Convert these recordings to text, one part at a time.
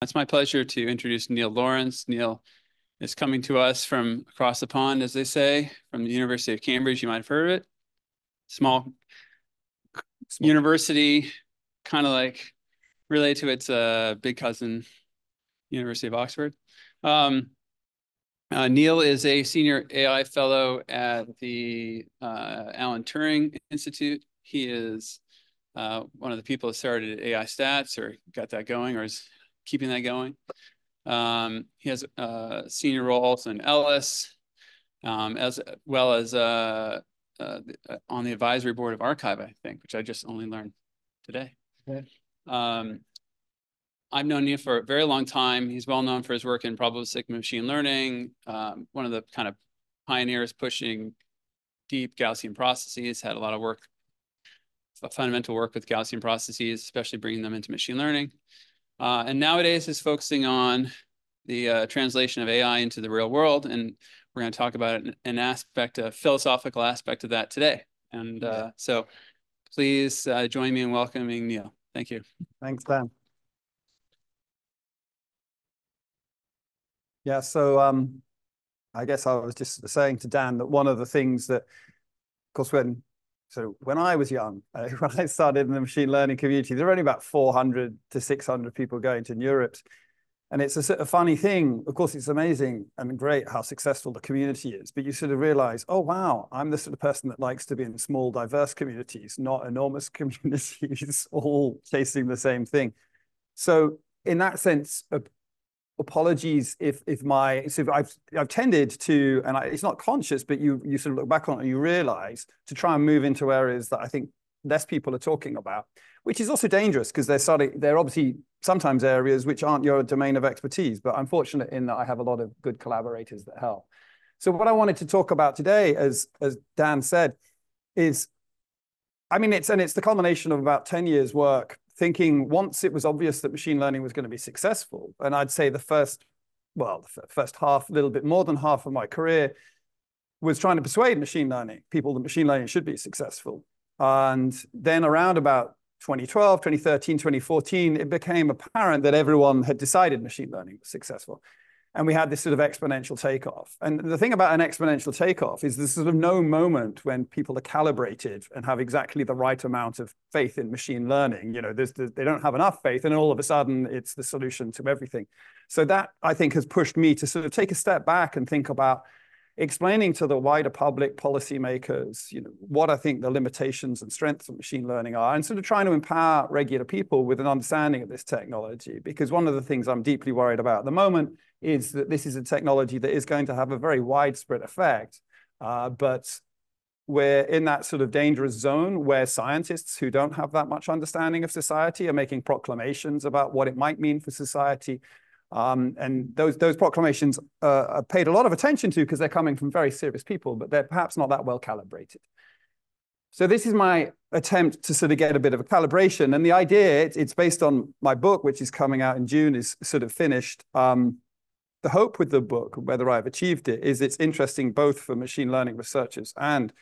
It's my pleasure to introduce Neil Lawrence. Neil is coming to us from across the pond, as they say, from the University of Cambridge. You might have heard of it. Small university, kind of like related to its big cousin, University of Oxford. Neil is a senior AI fellow at the Alan Turing Institute. He is one of the people that started AI Stats or got that going or is keeping that going. He has a senior role also in Ellis, as well as on the advisory board of Archive, I think, which I just only learned today. Okay. I've known Neil for a very long time. He's well known for his work in probabilistic machine learning, one of the kind of pioneers pushing deep Gaussian processes, had a lot of work, fundamental work with Gaussian processes, especially bringing them into machine learning. And nowadays is focusing on the translation of AI into the real world. And we're going to talk about an aspect, a philosophical aspect of that today. And so please join me in welcoming Neil. Thank you. Thanks, Dan. Yeah, so I guess I was just saying to Dan that one of the things that, of course, when I was young, when I started in the machine learning community, there were only about 400 to 600 people going to NeurIPS. And it's a sort of funny thing. Of course, it's amazing and great how successful the community is, but you sort of realize, oh, wow, I'm the sort of person that likes to be in small, diverse communities, not enormous communities, all chasing the same thing. So in that sense, apologies if I've tended to, and it's not conscious, but you sort of look back on it and you realize to try and move into areas that I think less people are talking about, which is also dangerous because they're obviously sometimes areas which aren't your domain of expertise, but I'm fortunate in that I have a lot of good collaborators that help. So what I wanted to talk about today, as Dan said, is, I mean, it's the culmination of about 10 years work thinking once it was obvious that machine learning was going to be successful. And I'd say the first half, a little bit more than half of my career was trying to persuade people that machine learning should be successful. And then around about 2012, 2013, 2014, it became apparent that everyone had decided machine learning was successful. And we had this sort of exponential takeoff. And the thing about an exponential takeoff is there's sort of no moment when people are calibrated and have exactly the right amount of faith in machine learning. You know, they don't have enough faith, and all of a sudden it's the solution to everything. So that, I think, has pushed me to sort of take a step back and think about explaining to the wider public, policymakers, you know, what I think the limitations and strengths of machine learning are, and sort of trying to empower regular people with an understanding of this technology. Because one of the things I'm deeply worried about at the moment is that this is a technology that is going to have a very widespread effect, but we're in that sort of dangerous zone where scientists who don't have that much understanding of society are making proclamations about what it might mean for society. And those proclamations are paid a lot of attention to because they're coming from very serious people, but they're perhaps not that well calibrated. So this is my attempt to sort of get a bit of a calibration. And the idea, it's based on my book, which is coming out in June, is sort of finished. The hope with the book, whether I've achieved it, is it's interesting both for machine learning researchers and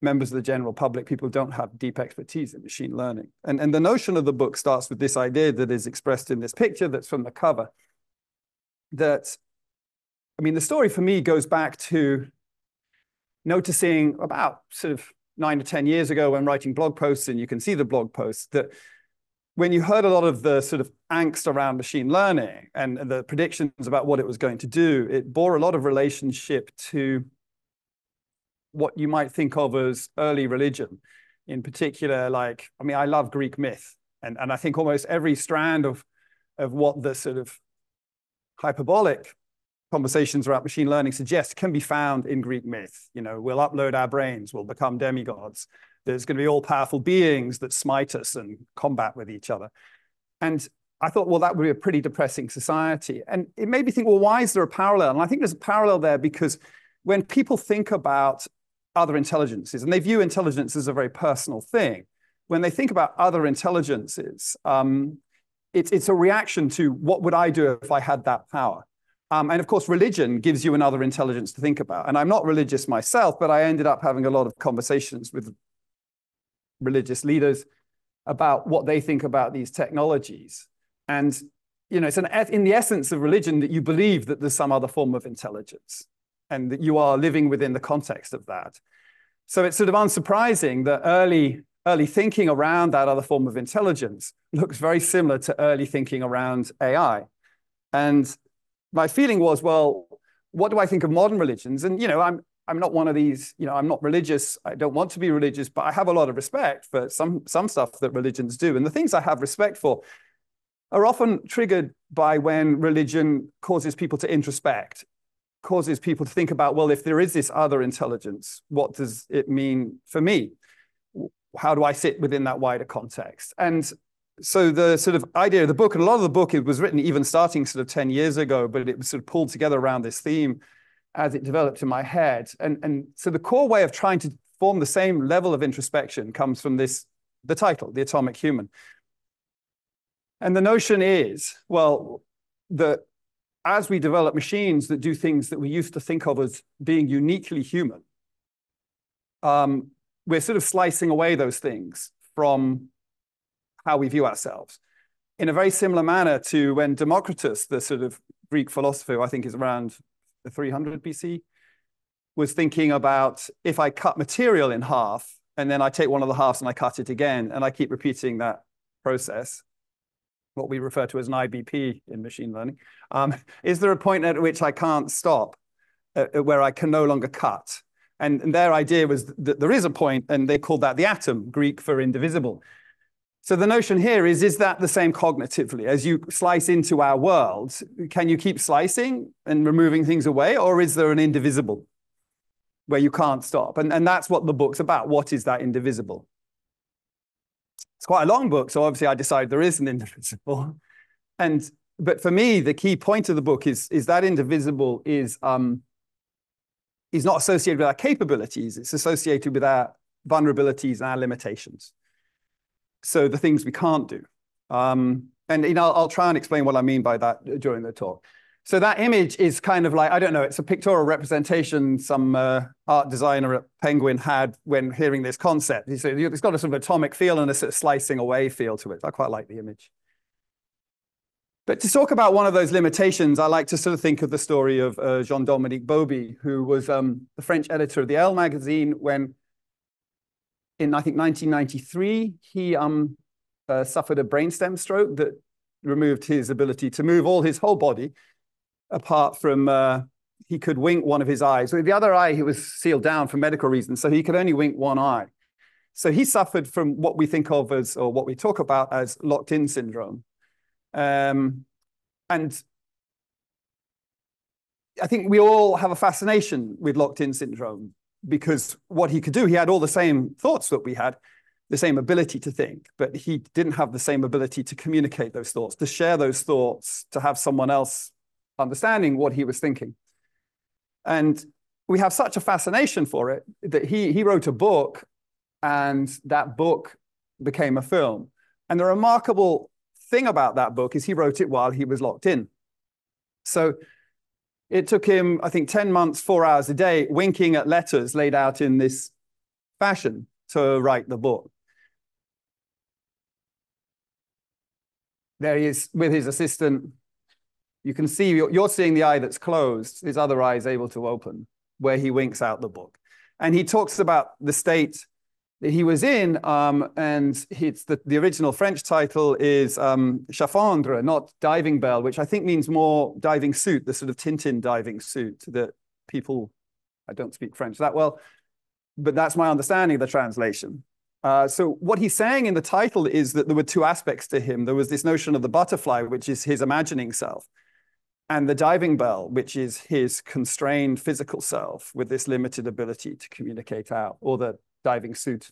members of the general public, people who don't have deep expertise in machine learning. And the notion of the book starts with this idea that is expressed in this picture that's from the cover. That, I mean, the story for me goes back to noticing about sort of 9 to 10 years ago when writing blog posts, and you can see the blog posts, that when you heard a lot of the sort of angst around machine learning and the predictions about what it was going to do, it bore a lot of relationship to what you might think of as early religion. In particular, like, I mean, I love Greek myth. And I think almost every strand of what the sort of hyperbolic conversations about machine learning suggest can be found in Greek myth. You know, we'll upload our brains, we'll become demigods. There's going to be all-powerful beings that smite us and combat with each other. And I thought, well, that would be a pretty depressing society. And it made me think, well, why is there a parallel? And I think there's a parallel there because when people think about other intelligences, and they view intelligence as a very personal thing, when they think about other intelligences, it's a reaction to what would I do if I had that power? And of course, religion gives you another intelligence to think about. And I'm not religious myself, but I ended up having a lot of conversations with religious leaders about what they think about these technologies. And it's in the essence of religion that you believe that there's some other form of intelligence and that you are living within the context of that. So it's sort of unsurprising that early thinking around that other form of intelligence looks very similar to early thinking around AI. And my feeling was, well, what do I think of modern religions? And, I'm not one of these, I'm not religious. I don't want to be religious, but I have a lot of respect for some stuff that religions do. And the things I have respect for are often triggered by when religion causes people to introspect, causes people to think about, well, if there is this other intelligence, what does it mean for me? How do I sit within that wider context? And so the sort of idea of the book, and a lot of the book, it was written even starting sort of 10 years ago, but it was sort of pulled together around this theme as it developed in my head. And so the core way of trying to form the same level of introspection comes from the title, The Atomic Human. And the notion is, well, that as we develop machines that do things that we used to think of as being uniquely human, we're sort of slicing away those things from how we view ourselves in a very similar manner to when Democritus, the sort of Greek philosopher, who I think is around 300 BC, was thinking about, if I cut material in half and then I take one of the halves and I cut it again, and I keep repeating that process, what we refer to as an IBP in machine learning, is there a point at which I can't stop, where I can no longer cut? And their idea was that there is a point, and they called that the atom, Greek for indivisible. So the notion here is that the same cognitively? As you slice into our world, can you keep slicing and removing things away, or is there an indivisible where you can't stop? And that's what the book's about. What is that indivisible? It's quite a long book, so obviously I decided there is an indivisible. But for me, the key point of the book is that indivisible is not associated with our capabilities. It's associated with our vulnerabilities and our limitations. So the things we can't do. And I'll try and explain what I mean by that during the talk. So that image is kind of like, I don't know, it's a pictorial representation some art designer at Penguin had when hearing this concept. He said it's got a sort of atomic feel and a sort of slicing away feel to it. I quite like the image. But to talk about one of those limitations, I like to sort of think of the story of Jean-Dominique Bauby, who was the French editor of the Elle magazine when, in I think 1993, he suffered a brainstem stroke that removed his ability to move his whole body, apart from he could wink one of his eyes. So the other eye, he was sealed down for medical reasons, so he could only wink one eye. So he suffered from what we think of as, or what we talk about as, locked-in syndrome. And I think we all have a fascination with locked-in syndrome, because what he could do, he had all the same thoughts that we had, the same ability to think, but he didn't have the same ability to communicate those thoughts, to share those thoughts, to have someone else understanding what he was thinking. And we have such a fascination for it that he wrote a book, and that book became a film. And the remarkable thing about that book is he wrote it while he was locked in. So it took him, I think, 10 months, 4 hours a day, winking at letters laid out in this fashion to write the book. There he is with his assistant. You can see, you're seeing the eye that's closed, his other eye is able to open, where he winks out the book. And he talks about the state that he was in, and it's the original French title is Scaphandre, not diving bell, which I think means more diving suit, the sort of Tintin diving suit that people, I don't speak French that well, but that's my understanding of the translation. So what he's saying in the title is that there were two aspects to him. There was this notion of the butterfly, which is his imagining self, and the diving bell, which is his constrained physical self with this limited ability to communicate out, or the diving suit.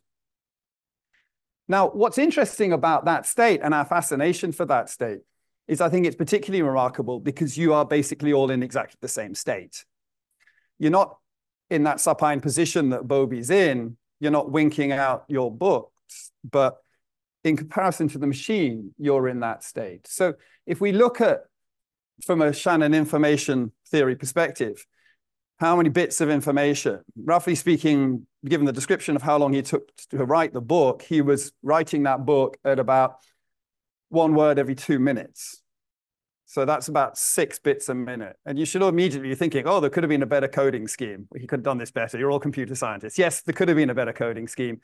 Now, what's interesting about that state and our fascination for that state is I think it's particularly remarkable because you are basically all in exactly the same state. You're not in that supine position that Bauby's in. You're not winking out your books, but in comparison to the machine, you're in that state. So if we look at, from a Shannon information theory perspective, how many bits of information, roughly speaking, given the description of how long he took to write the book, he was writing that book at about 1 word every 2 minutes. So that's about 6 bits a minute. And you should immediately be thinking, oh, there could have been a better coding scheme. He could have done this better. You're all computer scientists. Yes, there could have been a better coding scheme.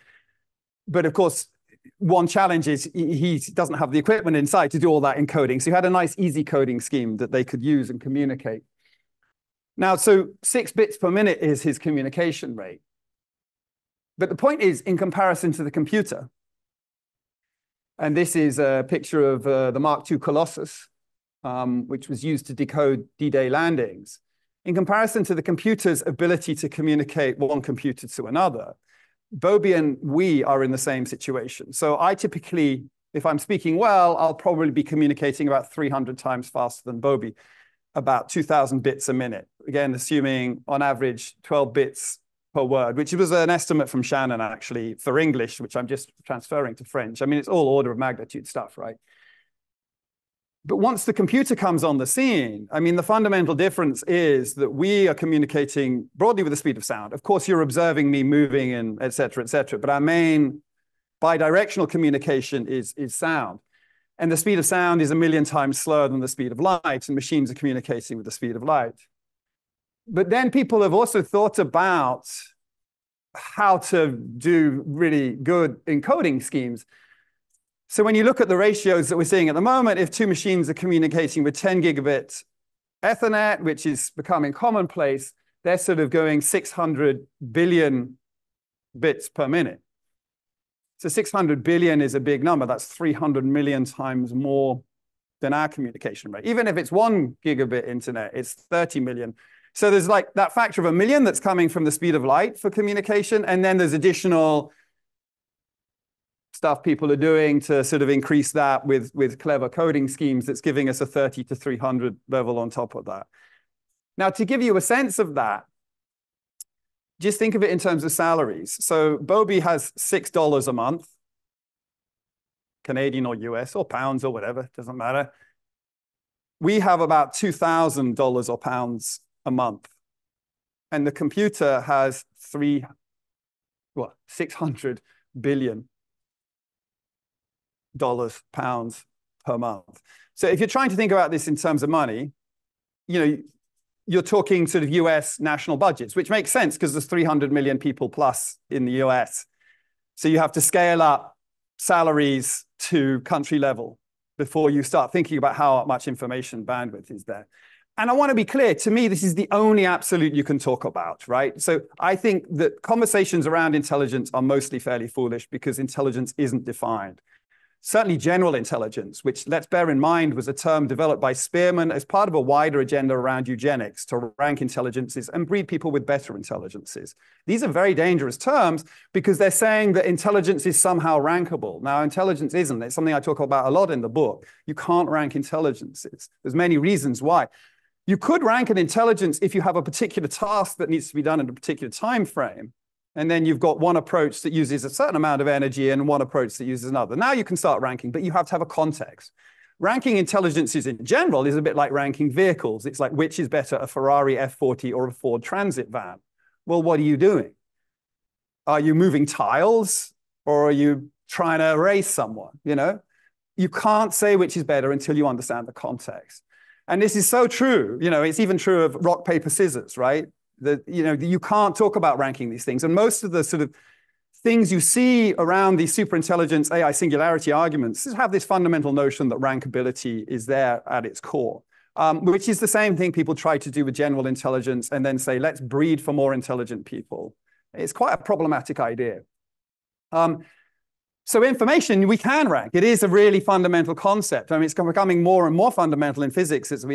But of course, one challenge is he doesn't have the equipment inside to do all that encoding. So he had a nice, easy coding scheme that they could use and communicate. Now, so 6 bits per minute is his communication rate. But the point is, in comparison to the computer, and this is a picture of the Mark II Colossus, which was used to decode D-Day landings. In comparison to the computer's ability to communicate one computer to another, Bobby and we are in the same situation. So I typically, if I'm speaking well, I'll probably be communicating about 300 times faster than Bobby, about 2,000 bits a minute. Again, assuming on average 12 bits per word, which was an estimate from Shannon actually for English, which I'm just transferring to French. I mean, it's all order of magnitude stuff, right? But once the computer comes on the scene, I mean, the fundamental difference is that we are communicating broadly with the speed of sound. Of course, you're observing me moving and et cetera, but our main bidirectional communication is sound. And the speed of sound is 1,000,000 times slower than the speed of light, and machines are communicating with the speed of light. But then people have also thought about how to do really good encoding schemes. So when you look at the ratios that we're seeing at the moment, if two machines are communicating with 10 gigabit Ethernet, which is becoming commonplace, they're sort of going 600 billion bits per minute. So 600 billion is a big number. That's 300 million times more than our communication rate. Even if it's 1 gigabit internet, it's 30 million. So there's like that factor of 1,000,000 that's coming from the speed of light for communication. And then there's additional stuff people are doing to sort of increase that with clever coding schemes that's giving us a 30 to 300 level on top of that. Now, to give you a sense of that, just think of it in terms of salaries. So Bobby has $6 a month, Canadian or US or pounds or whatever, doesn't matter. We have about $2,000 or pounds a month. And the computer has 600 billion dollars, pounds per month. So if you're trying to think about this in terms of money, you know, you're talking sort of US national budgets, which makes sense because there's 300 million people plus in the US. So you have to scale up salaries to country level before you start thinking about how much information bandwidth is there. And I want to be clear, to me, this is the only absolute you can talk about, right? So I think that conversations around intelligence are mostly fairly foolish because intelligence isn't defined. Certainly general intelligence, which let's bear in mind was a term developed by Spearman as part of a wider agenda around eugenics to rank intelligences and breed people with better intelligences. These are very dangerous terms because they're saying that intelligence is somehow rankable. Now, intelligence isn't. It's something I talk about a lot in the book. You can't rank intelligences. There's many reasons why. You could rank an intelligence if you have a particular task that needs to be done in a particular time frame. And then you've got one approach that uses a certain amount of energy and one approach that uses another. Now you can start ranking, but you have to have a context. Ranking intelligences in general is a bit like ranking vehicles. It's like, which is better, a Ferrari F40 or a Ford Transit van? Well, what are you doing? Are you moving tiles or are you trying to race someone? You know, you can't say which is better until you understand the context. And this is so true. You know, it's even true of rock, paper, scissors, right? You can't talk about ranking these things. And most of the sort of things you see around these superintelligence AI singularity arguments have this fundamental notion that rankability is there at its core, which is the same thing people try to do with general intelligence and then say, let's breed for more intelligent people. It's quite a problematic idea. So information we can rank. It is a really fundamental concept. I mean, it's becoming more and more fundamental in physics as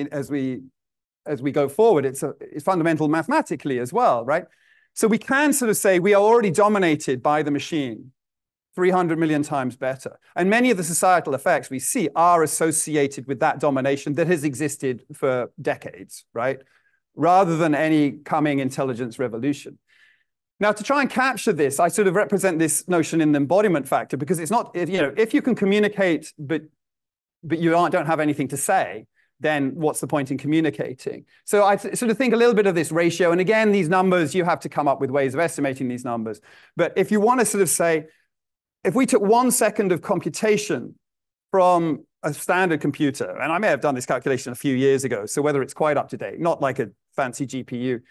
we go forward. It's fundamental mathematically as well, right? So we can sort of say we are already dominated by the machine 300 million times better. And many of the societal effects we see are associated with that domination that has existed for decades, right? Rather than any coming intelligence revolution. Now, to try and capture this, I sort of represent this notion in the embodiment factor because it's not, if you can communicate, but you don't have anything to say, then what's the point in communicating? So I sort of think a little bit of this ratio. And again, these numbers, you have to come up with ways of estimating these numbers. But if you want to sort of say, if we took 1 second of computation from a standard computer, and I may have done this calculation a few years ago, so whether it's quite up to date, not like a fancy GPU,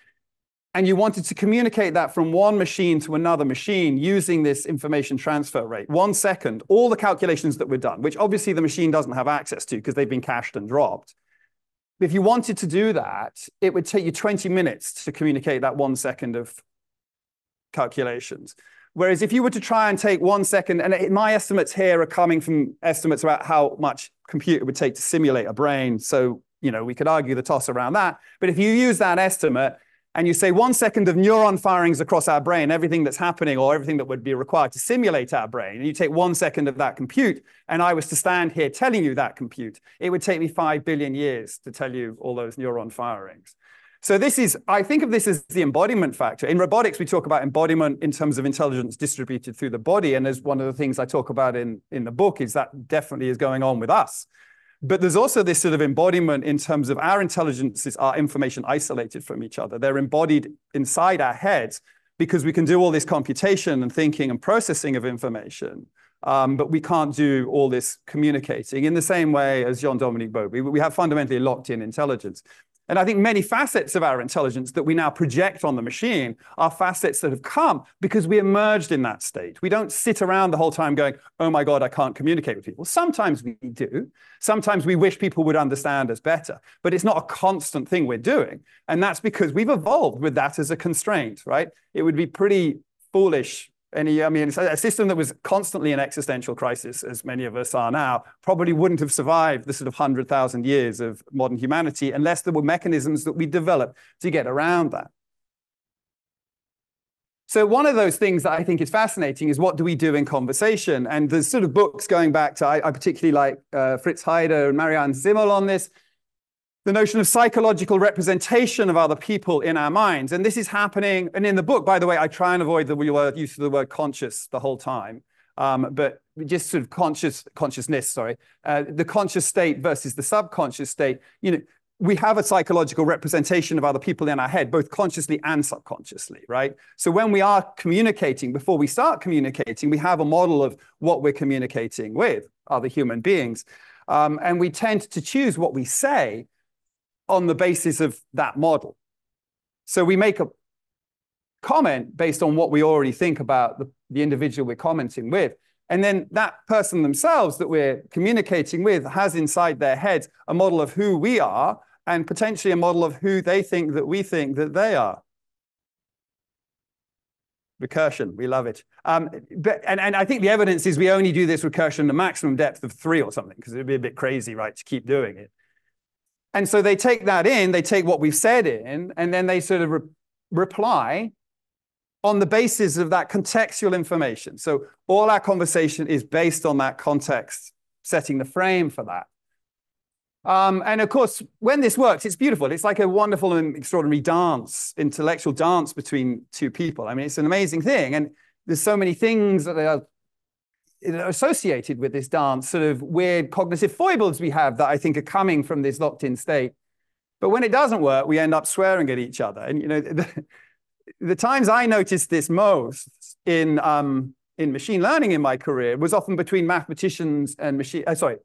and you wanted to communicate that from one machine to another machine using this information transfer rate, 1 second, all the calculations that were done, which obviously the machine doesn't have access to because they've been cached and dropped. If you wanted to do that, it would take you 20 minutes to communicate that 1 second of calculations. Whereas if you were to try and take 1 second, and my estimates here are coming from estimates about how much compute it would take to simulate a brain. So, we could argue the toss around that. But if you use that estimate, and you say 1 second of neuron firings across our brain, everything that's happening or everything that would be required to simulate our brain, and you take 1 second of that compute, and I was to stand here telling you that compute, it would take me 5 billion years to tell you all those neuron firings. So I think of this as the embodiment factor. In robotics, we talk about embodiment in terms of intelligence distributed through the body. And as one of the things I talk about in the book is that definitely is going on with us. But there's also this sort of embodiment in terms of our intelligences are information isolated from each other. They're embodied inside our heads because we can do all this computation and thinking and processing of information. But we can't do all this communicating in the same way as Jean-Dominique Bauby. We have fundamentally locked-in intelligence. And I think many facets of our intelligence that we now project on the machine are facets that have come because we emerged in that state. We don't sit around the whole time going, oh my God, I can't communicate with people. Sometimes we do. Sometimes we wish people would understand us better, but it's not a constant thing we're doing. And that's because we've evolved with that as a constraint, right? It would be pretty foolish. It's a system that was constantly in existential crisis, as many of us are now, probably wouldn't have survived the sort of 100,000 years of modern humanity unless there were mechanisms that we developed to get around that. So one of those things that I think is fascinating is what do we do in conversation? And there's sort of books going back to, I particularly like Fritz Heider and Marianne Zimmel on this, the notion of psychological representation of other people in our minds. And this is happening. And in the book, by the way, I try and avoid the use of the word conscious the whole time. But just sort of consciousness, the conscious state versus the subconscious state. We have a psychological representation of other people in our head, both consciously and subconsciously, right? So when we are communicating, before we start communicating, we have a model of what we're communicating with other human beings. And we tend to choose what we say on the basis of that model. So we make a comment based on what we already think about the individual we're commenting with. And then that person themselves that we're communicating with has inside their heads a model of who we are and potentially a model of who they think that they are. Recursion, we love it. And I think the evidence is we only do this recursion to maximum depth of 3 or something, because it'd be a bit crazy, right, to keep doing it. And so they take that in, they take what we've said in, and then they sort of reply on the basis of that contextual information. So all our conversation is based on that context, setting the frame for that. And of course, when this works, it's beautiful. It's like a wonderful and extraordinary dance, intellectual dance between two people. I mean, it's an amazing thing. And there's so many things that are associated with this dance, sort of weird cognitive foibles we have that I think are coming from this locked-in state. But when it doesn't work, we end up swearing at each other. And the times I noticed this most in machine learning in my career was often between mathematicians and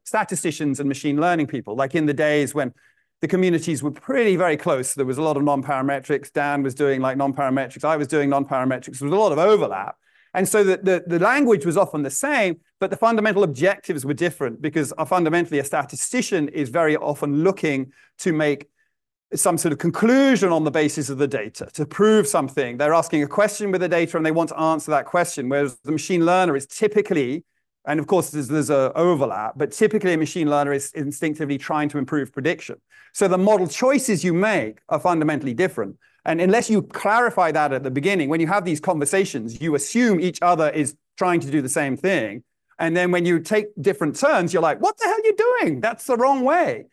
statisticians and machine learning people. Like in the days when the communities were very close. There was a lot of non-parametrics. Dan was doing like non-parametrics. I was doing non-parametrics. There was a lot of overlap. And so the language was often the same, but the fundamental objectives were different because fundamentally a statistician is very often looking to make some sort of conclusion on the basis of the data, to prove something. They're asking a question with the data and they want to answer that question, whereas the machine learner is typically, and of course there's an overlap, but typically a machine learner is instinctively trying to improve prediction. So the model choices you make are fundamentally different. And unless you clarify that at the beginning, when you have these conversations, you assume each other is trying to do the same thing. And then when you take different turns, you're like, what the hell are you doing? That's the wrong way.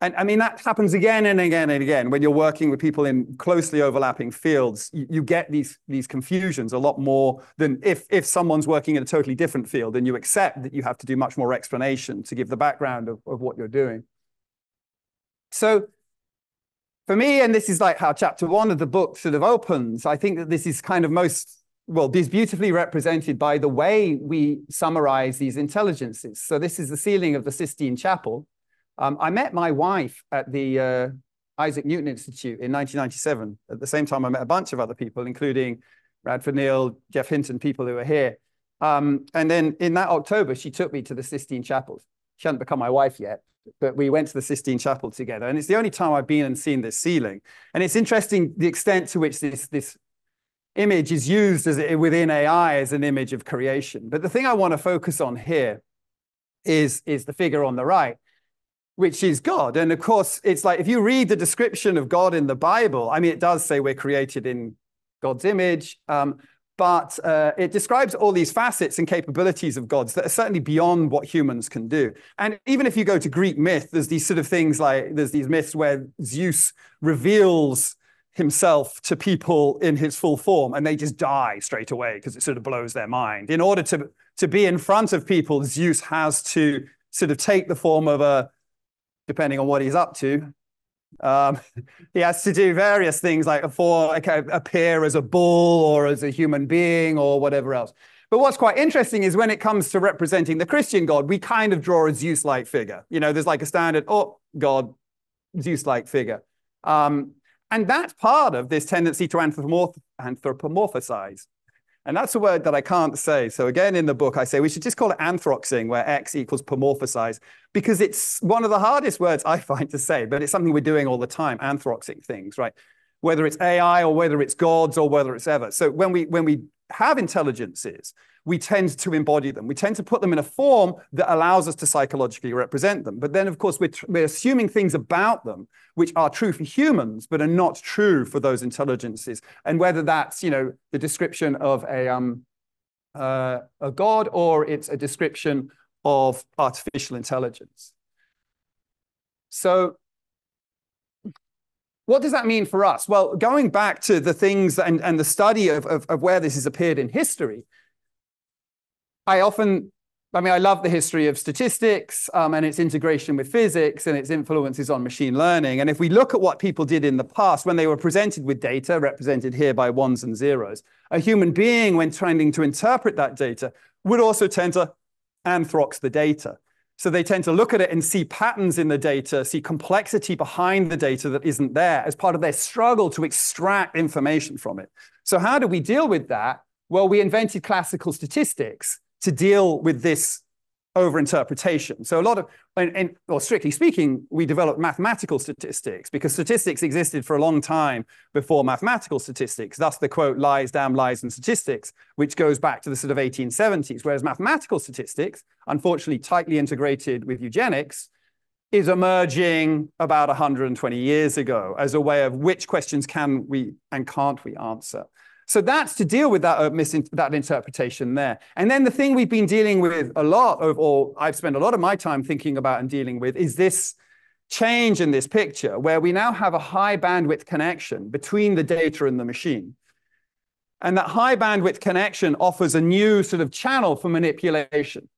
And I mean, that happens again and again and again. When you're working with people in closely overlapping fields, you get these confusions a lot more than if someone's working in a totally different field and you accept that you have to do much more explanation to give the background of what you're doing. So for me, and this is like how chapter 1 of the book sort of opens, I think that this is kind of most well, is beautifully represented by the way we summarize these intelligences. So this is the ceiling of the Sistine Chapel. I met my wife at the Isaac Newton Institute in 1997. At the same time, I met a bunch of other people, including Radford Neal, Jeff Hinton, people who were here. And then in that October, she took me to the Sistine Chapel. She hadn't become my wife yet, but we went to the Sistine Chapel together. And it's the only time I've been and seen this ceiling. And it's interesting the extent to which this image is used within AI as an image of creation. But the thing I want to focus on here is the figure on the right, which is God. And of course, it's like if you read the description of God in the Bible, I mean, it does say we're created in God's image, but it describes all these facets and capabilities of gods that are certainly beyond what humans can do. And even if you go to Greek myth, there's these sort of things like, there's these myths where Zeus reveals himself to people in his full form, and they just die straight away because it sort of blows their mind. In order to be in front of people, Zeus has to sort of take the form of a, depending on what he's up to, he has to do various things like appear as a bull or as a human being or whatever else. But what's quite interesting is when it comes to representing the Christian God, we kind of draw a Zeus-like figure. You know, there's like a standard, oh, God, Zeus-like figure. And that's part of this tendency to anthropomorphize. And that's a word that I can't say. So again, in the book, I say we should just call it anthroxing, where X equals pomorphosize, because it's one of the hardest words I find to say, but it's something we're doing all the time, anthroxing things, right? Whether it's AI or whether it's gods or whether it's ever. So when we have intelligences, we tend to embody them. We tend to put them in a form that allows us to psychologically represent them. But then, of course, we're assuming things about them which are true for humans, but are not true for those intelligences. And whether that's, you know, the description of a god or it's a description of artificial intelligence. So what does that mean for us? Well, going back to the things and the study of where this has appeared in history, I love the history of statistics and its integration with physics and its influences on machine learning. And if we look at what people did in the past, when they were presented with data, represented here by ones and zeros, a human being, when trying to interpret that data, would also tend to anthrox the data. So they tend to look at it and see patterns in the data, see complexity behind the data that isn't there as part of their struggle to extract information from it. So how do we deal with that? Well, we invented classical statistics to deal with this overinterpretation. So a lot of, or strictly speaking, we developed mathematical statistics because statistics existed for a long time before mathematical statistics. Thus the quote, lies, damn lies, and statistics, which goes back to the sort of 1870s. Whereas mathematical statistics, unfortunately tightly integrated with eugenics, is emerging about 120 years ago as a way of which questions can we and can't we answer. So that's to deal with that interpretation there. And then the thing we've been dealing with a lot of, or I've spent a lot of my time thinking about and dealing with, is this change in this picture where we now have a high bandwidth connection between the data and the machine. And that high bandwidth connection offers a new sort of channel for manipulation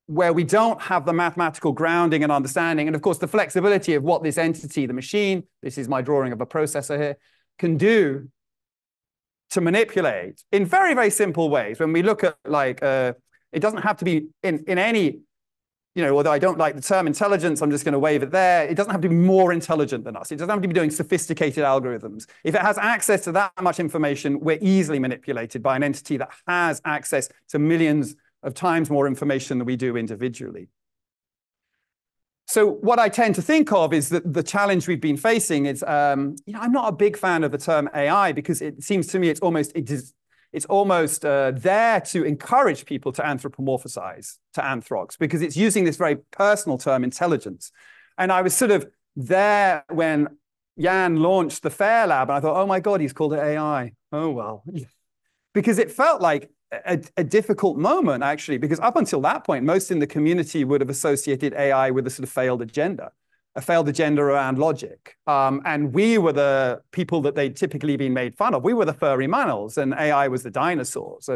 where we don't have the mathematical grounding and understanding. And of course, the flexibility of what this entity, the machine, this is my drawing of a processor here, can do to manipulate in very, very simple ways. When we look at like, it doesn't have to be in any, you know, although I don't like the term intelligence, I'm just going to wave it there. It doesn't have to be more intelligent than us. It doesn't have to be doing sophisticated algorithms. If it has access to that much information, we're easily manipulated by an entity that has access to millions of times more information than we do individually. So what I tend to think of is that the challenge we've been facing is, I'm not a big fan of the term AI because it seems to me it's almost there to encourage people to anthropomorphize, to anthrox, because it's using this very personal term, intelligence. And I was sort of there when Jan launched the FAIR Lab, and I thought, oh my God, he's called it AI. Oh, well, because it felt like a difficult moment, actually, because up until that point, most in the community would have associated AI with a sort of failed agenda around logic. And we were the people that they'd typically been made fun of. We were the furry mammals, and AI was the dinosaurs.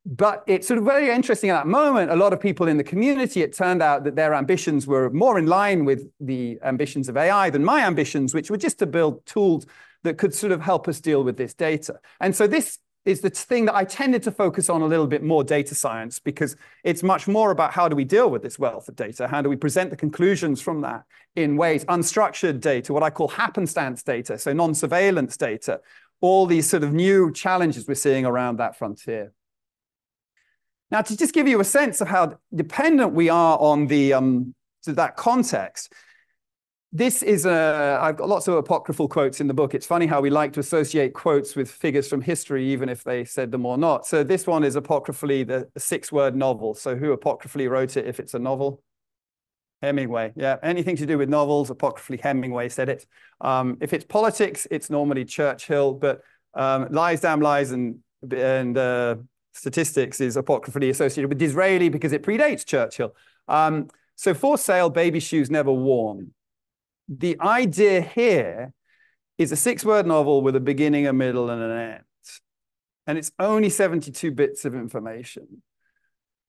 But it's sort of very interesting at that moment, a lot of people in the community, it turned out that their ambitions were more in line with the ambitions of AI than my ambitions, which were just to build tools that could sort of help us deal with this data. And so this is the thing that I tended to focus on a little bit more, data science, because it's much more about how do we deal with this wealth of data? How do we present the conclusions from that in ways, unstructured data, what I call happenstance data, so non-surveillance data, all these sort of new challenges we're seeing around that frontier. Now, to just give you a sense of how dependent we are on that context, this is I've got lots of apocryphal quotes in the book. It's funny how we like to associate quotes with figures from history, even if they said them or not. So this one is apocryphally the 6-word novel. So who apocryphally wrote it if it's a novel? Hemingway. Yeah, anything to do with novels, apocryphally Hemingway said it. If it's politics, it's normally Churchill, but lies, damn lies, and statistics is apocryphally associated with Disraeli because it predates Churchill. So for sale, baby shoes never worn. The idea here is a 6-word novel with a beginning, a middle, and an end. And it's only 72 bits of information.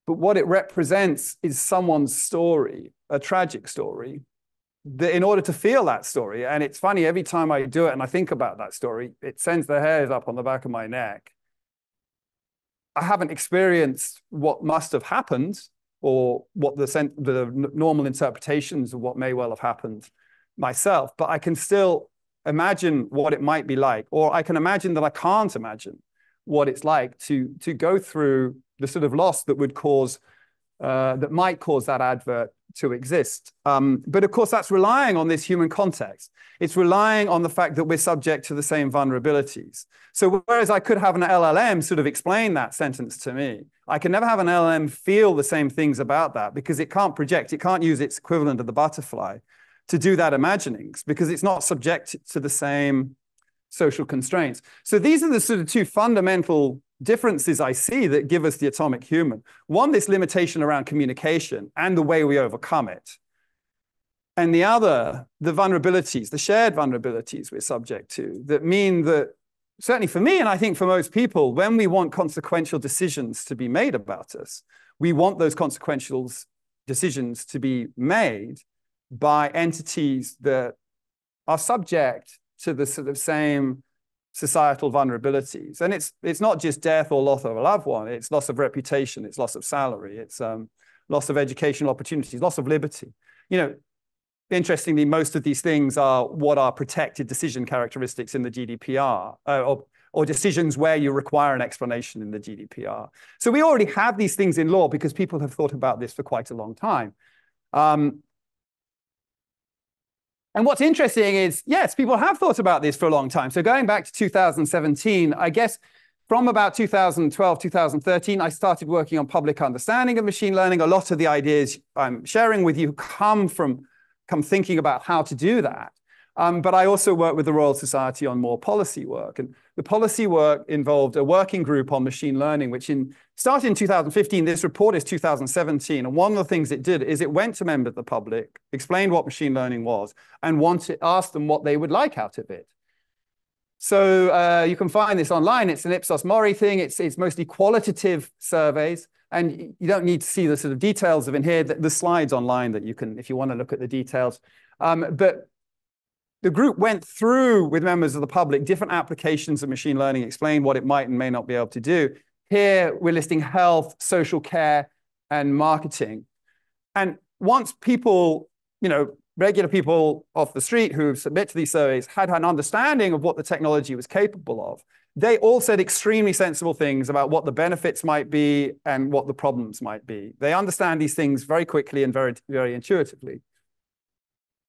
But what it represents is someone's story, a tragic story, that in order to feel that story, and it's funny, every time I do it and I think about that story, it sends the hairs up on the back of my neck. I haven't experienced what must have happened or what the normal interpretations of what may well have happened myself, but I can still imagine what it might be like, or I can imagine that I can't imagine what it's like to go through the sort of loss that would cause, that might cause that advert to exist. But of course, that's relying on this human context. It's relying on the fact that we're subject to the same vulnerabilities. So whereas I could have an LLM sort of explain that sentence to me, I can never have an LLM feel the same things about that because it can't project, it can't use its equivalent of the butterfly to do that imaginings because it's not subject to the same social constraints. So these are the sort of two fundamental differences I see that give us the atomic human. One, this limitation around communication and the way we overcome it. And the other, the vulnerabilities, the shared vulnerabilities we're subject to that mean that, certainly for me, and I think for most people, when we want consequential decisions to be made about us, we want those consequential decisions to be made by entities that are subject to the sort of same societal vulnerabilities. And it's not just death or loss of a loved one, it's loss of reputation, it's loss of salary, it's loss of educational opportunities, loss of liberty. You know, interestingly, most of these things are what are protected decision characteristics in the GDPR, or decisions where you require an explanation in the GDPR. So we already have these things in law because people have thought about this for quite a long time. And what's interesting is, yes, people have thought about this for a long time. So going back to 2017, I guess from about 2012, 2013, I started working on public understanding of machine learning. A lot of the ideas I'm sharing with you come thinking about how to do that. But I also work with the Royal Society on more policy work. And the policy work involved a working group on machine learning, which started in 2015. This report is 2017. And one of the things it did is it went to members of the public, explained what machine learning was, and asked them what they would like out of it. So you can find this online. It's an Ipsos Mori thing. It's mostly qualitative surveys. And you don't need to see the sort of details of in here. The slides online that you can, if you want to look at the details. But the group went through with members of the public different applications of machine learning, explained what it might and may not be able to do. Here, we're listing health, social care, and marketing. And once people, regular people off the street who submit to these surveys had an understanding of what the technology was capable of, they all said extremely sensible things about what the benefits might be and what the problems might be. They understand these things very quickly and very, very intuitively.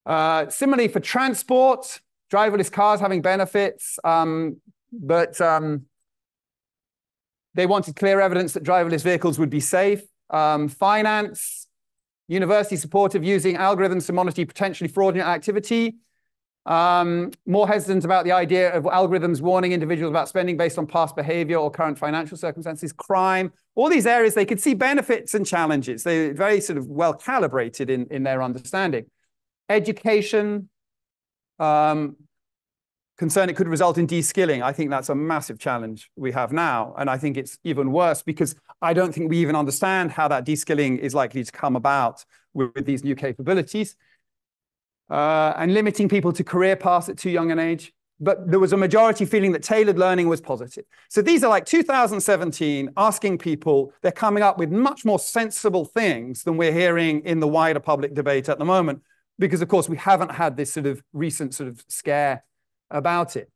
Similarly for transport, driverless cars having benefits, but they wanted clear evidence that driverless vehicles would be safe. Finance, university support of using algorithms to monitor potentially fraudulent activity. More hesitant about the idea of algorithms warning individuals about spending based on past behavior or current financial circumstances. Crime, all these areas, they could see benefits and challenges. They're very sort of well calibrated in their understanding. Education, concern it could result in de-skilling. I think that's a massive challenge we have now. And I think it's even worse because I don't think we even understand how that de-skilling is likely to come about with these new capabilities. And limiting people to career paths at too young an age. but there was a majority feeling that tailored learning was positive. So these are like 2017 asking people, they're coming up with much more sensible things than we're hearing in the wider public debate at the moment, because of course we haven't had this sort of recent sort of scare about it.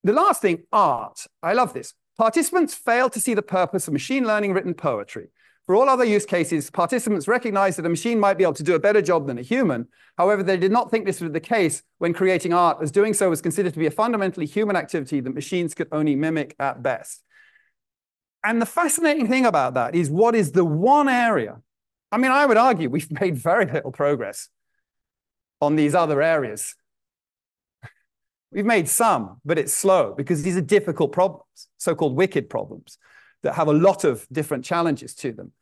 The last thing, art. I love this. Participants failed to see the purpose of machine learning written poetry. For all other use cases, participants recognized that a machine might be able to do a better job than a human. However, they did not think this was the case when creating art, as doing so was considered to be a fundamentally human activity that machines could only mimic at best. And the fascinating thing about that is, what is the one area? I mean, I would argue we've made very little progress on these other areas. We've made some, but it's slow because these are difficult problems, so-called wicked problems that have a lot of different challenges to them.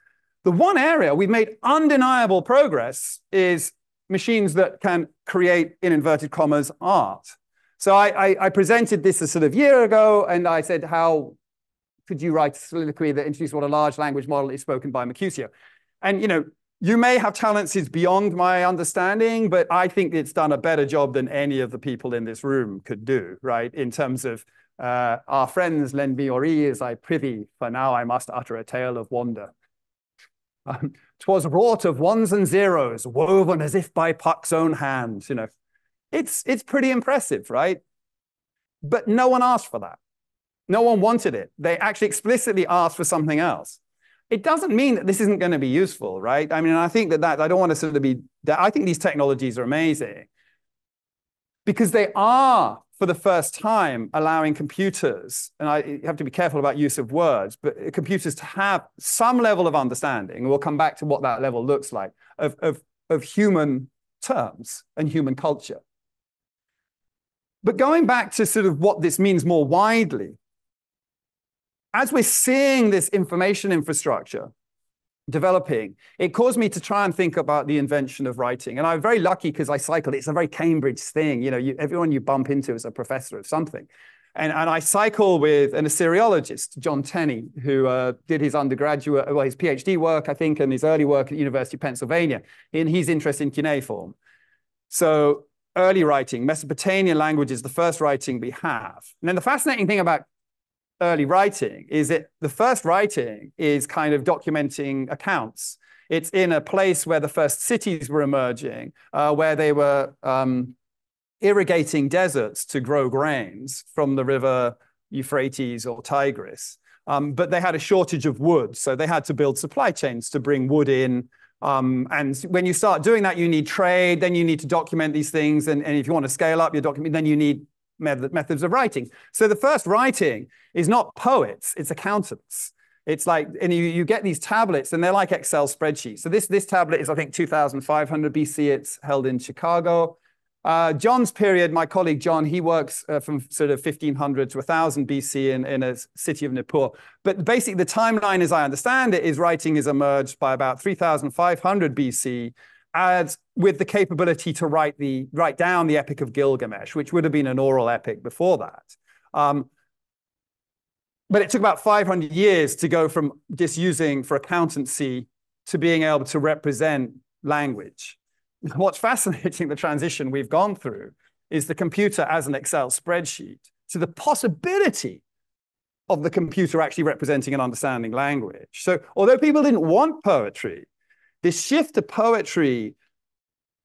The one area we've made undeniable progress is machines that can create, in inverted commas, art. So I presented this a sort of year ago, and I said, how could you write a soliloquy that introduced what a large language model is spoken by Mercutio? And, you know, you may have talents is beyond my understanding, but I think it's done a better job than any of the people in this room could do, right? In terms of our friends, lend me your ears, I prithee, for now I must utter a tale of wonder. 'Twas wrought of ones and zeros, woven as if by Puck's own hand. You know, it's pretty impressive, right? But no one asked for that. No one wanted it. They actually explicitly asked for something else. It doesn't mean that this isn't going to be useful, right? I mean, I think that I don't want to sort of be, I think these technologies are amazing because they are, for the first time, allowing computers, and you have to be careful about use of words, but computers to have some level of understanding. We'll come back to what that level looks like of human terms and human culture. But going back to sort of what this means more widely, as we're seeing this information infrastructure developing, it caused me to try and think about the invention of writing. And I'm very lucky because I cycled. It's a very Cambridge thing. You know, everyone you bump into is a professor of something. And I cycle with an Assyriologist, John Tenney, who did his undergraduate, well, his PhD work, I think, and his early work at the University of Pennsylvania. And he's interested in cuneiform. So early writing, Mesopotamian language is the first writing we have. And then the fascinating thing about early writing is that the first writing is kind of documenting accounts. It's in a place where the first cities were emerging, where they were irrigating deserts to grow grains from the river Euphrates or Tigris. But they had a shortage of wood, so they had to build supply chains to bring wood in. And when you start doing that, you need trade, then you need to document these things. And if you want to scale up your document, then you need methods of writing. So the first writing is not poets, it's accountants. It's like, and you get these tablets and they're like Excel spreadsheets. So this tablet is, I think, 2500 BC. It's held in Chicago. John's period, my colleague John, he works from sort of 1500 to 1000 BC in a city of Nippur. But basically the timeline, as I understand it, is writing is emerged by about 3500 BC, as with the capability to write down the Epic of Gilgamesh, which would have been an oral epic before that. But it took about 500 years to go from just using for accountancy to being able to represent language. What's fascinating, the transition we've gone through, is the computer as an Excel spreadsheet to the possibility of the computer actually representing and understanding language. So although people didn't want poetry, this shift to poetry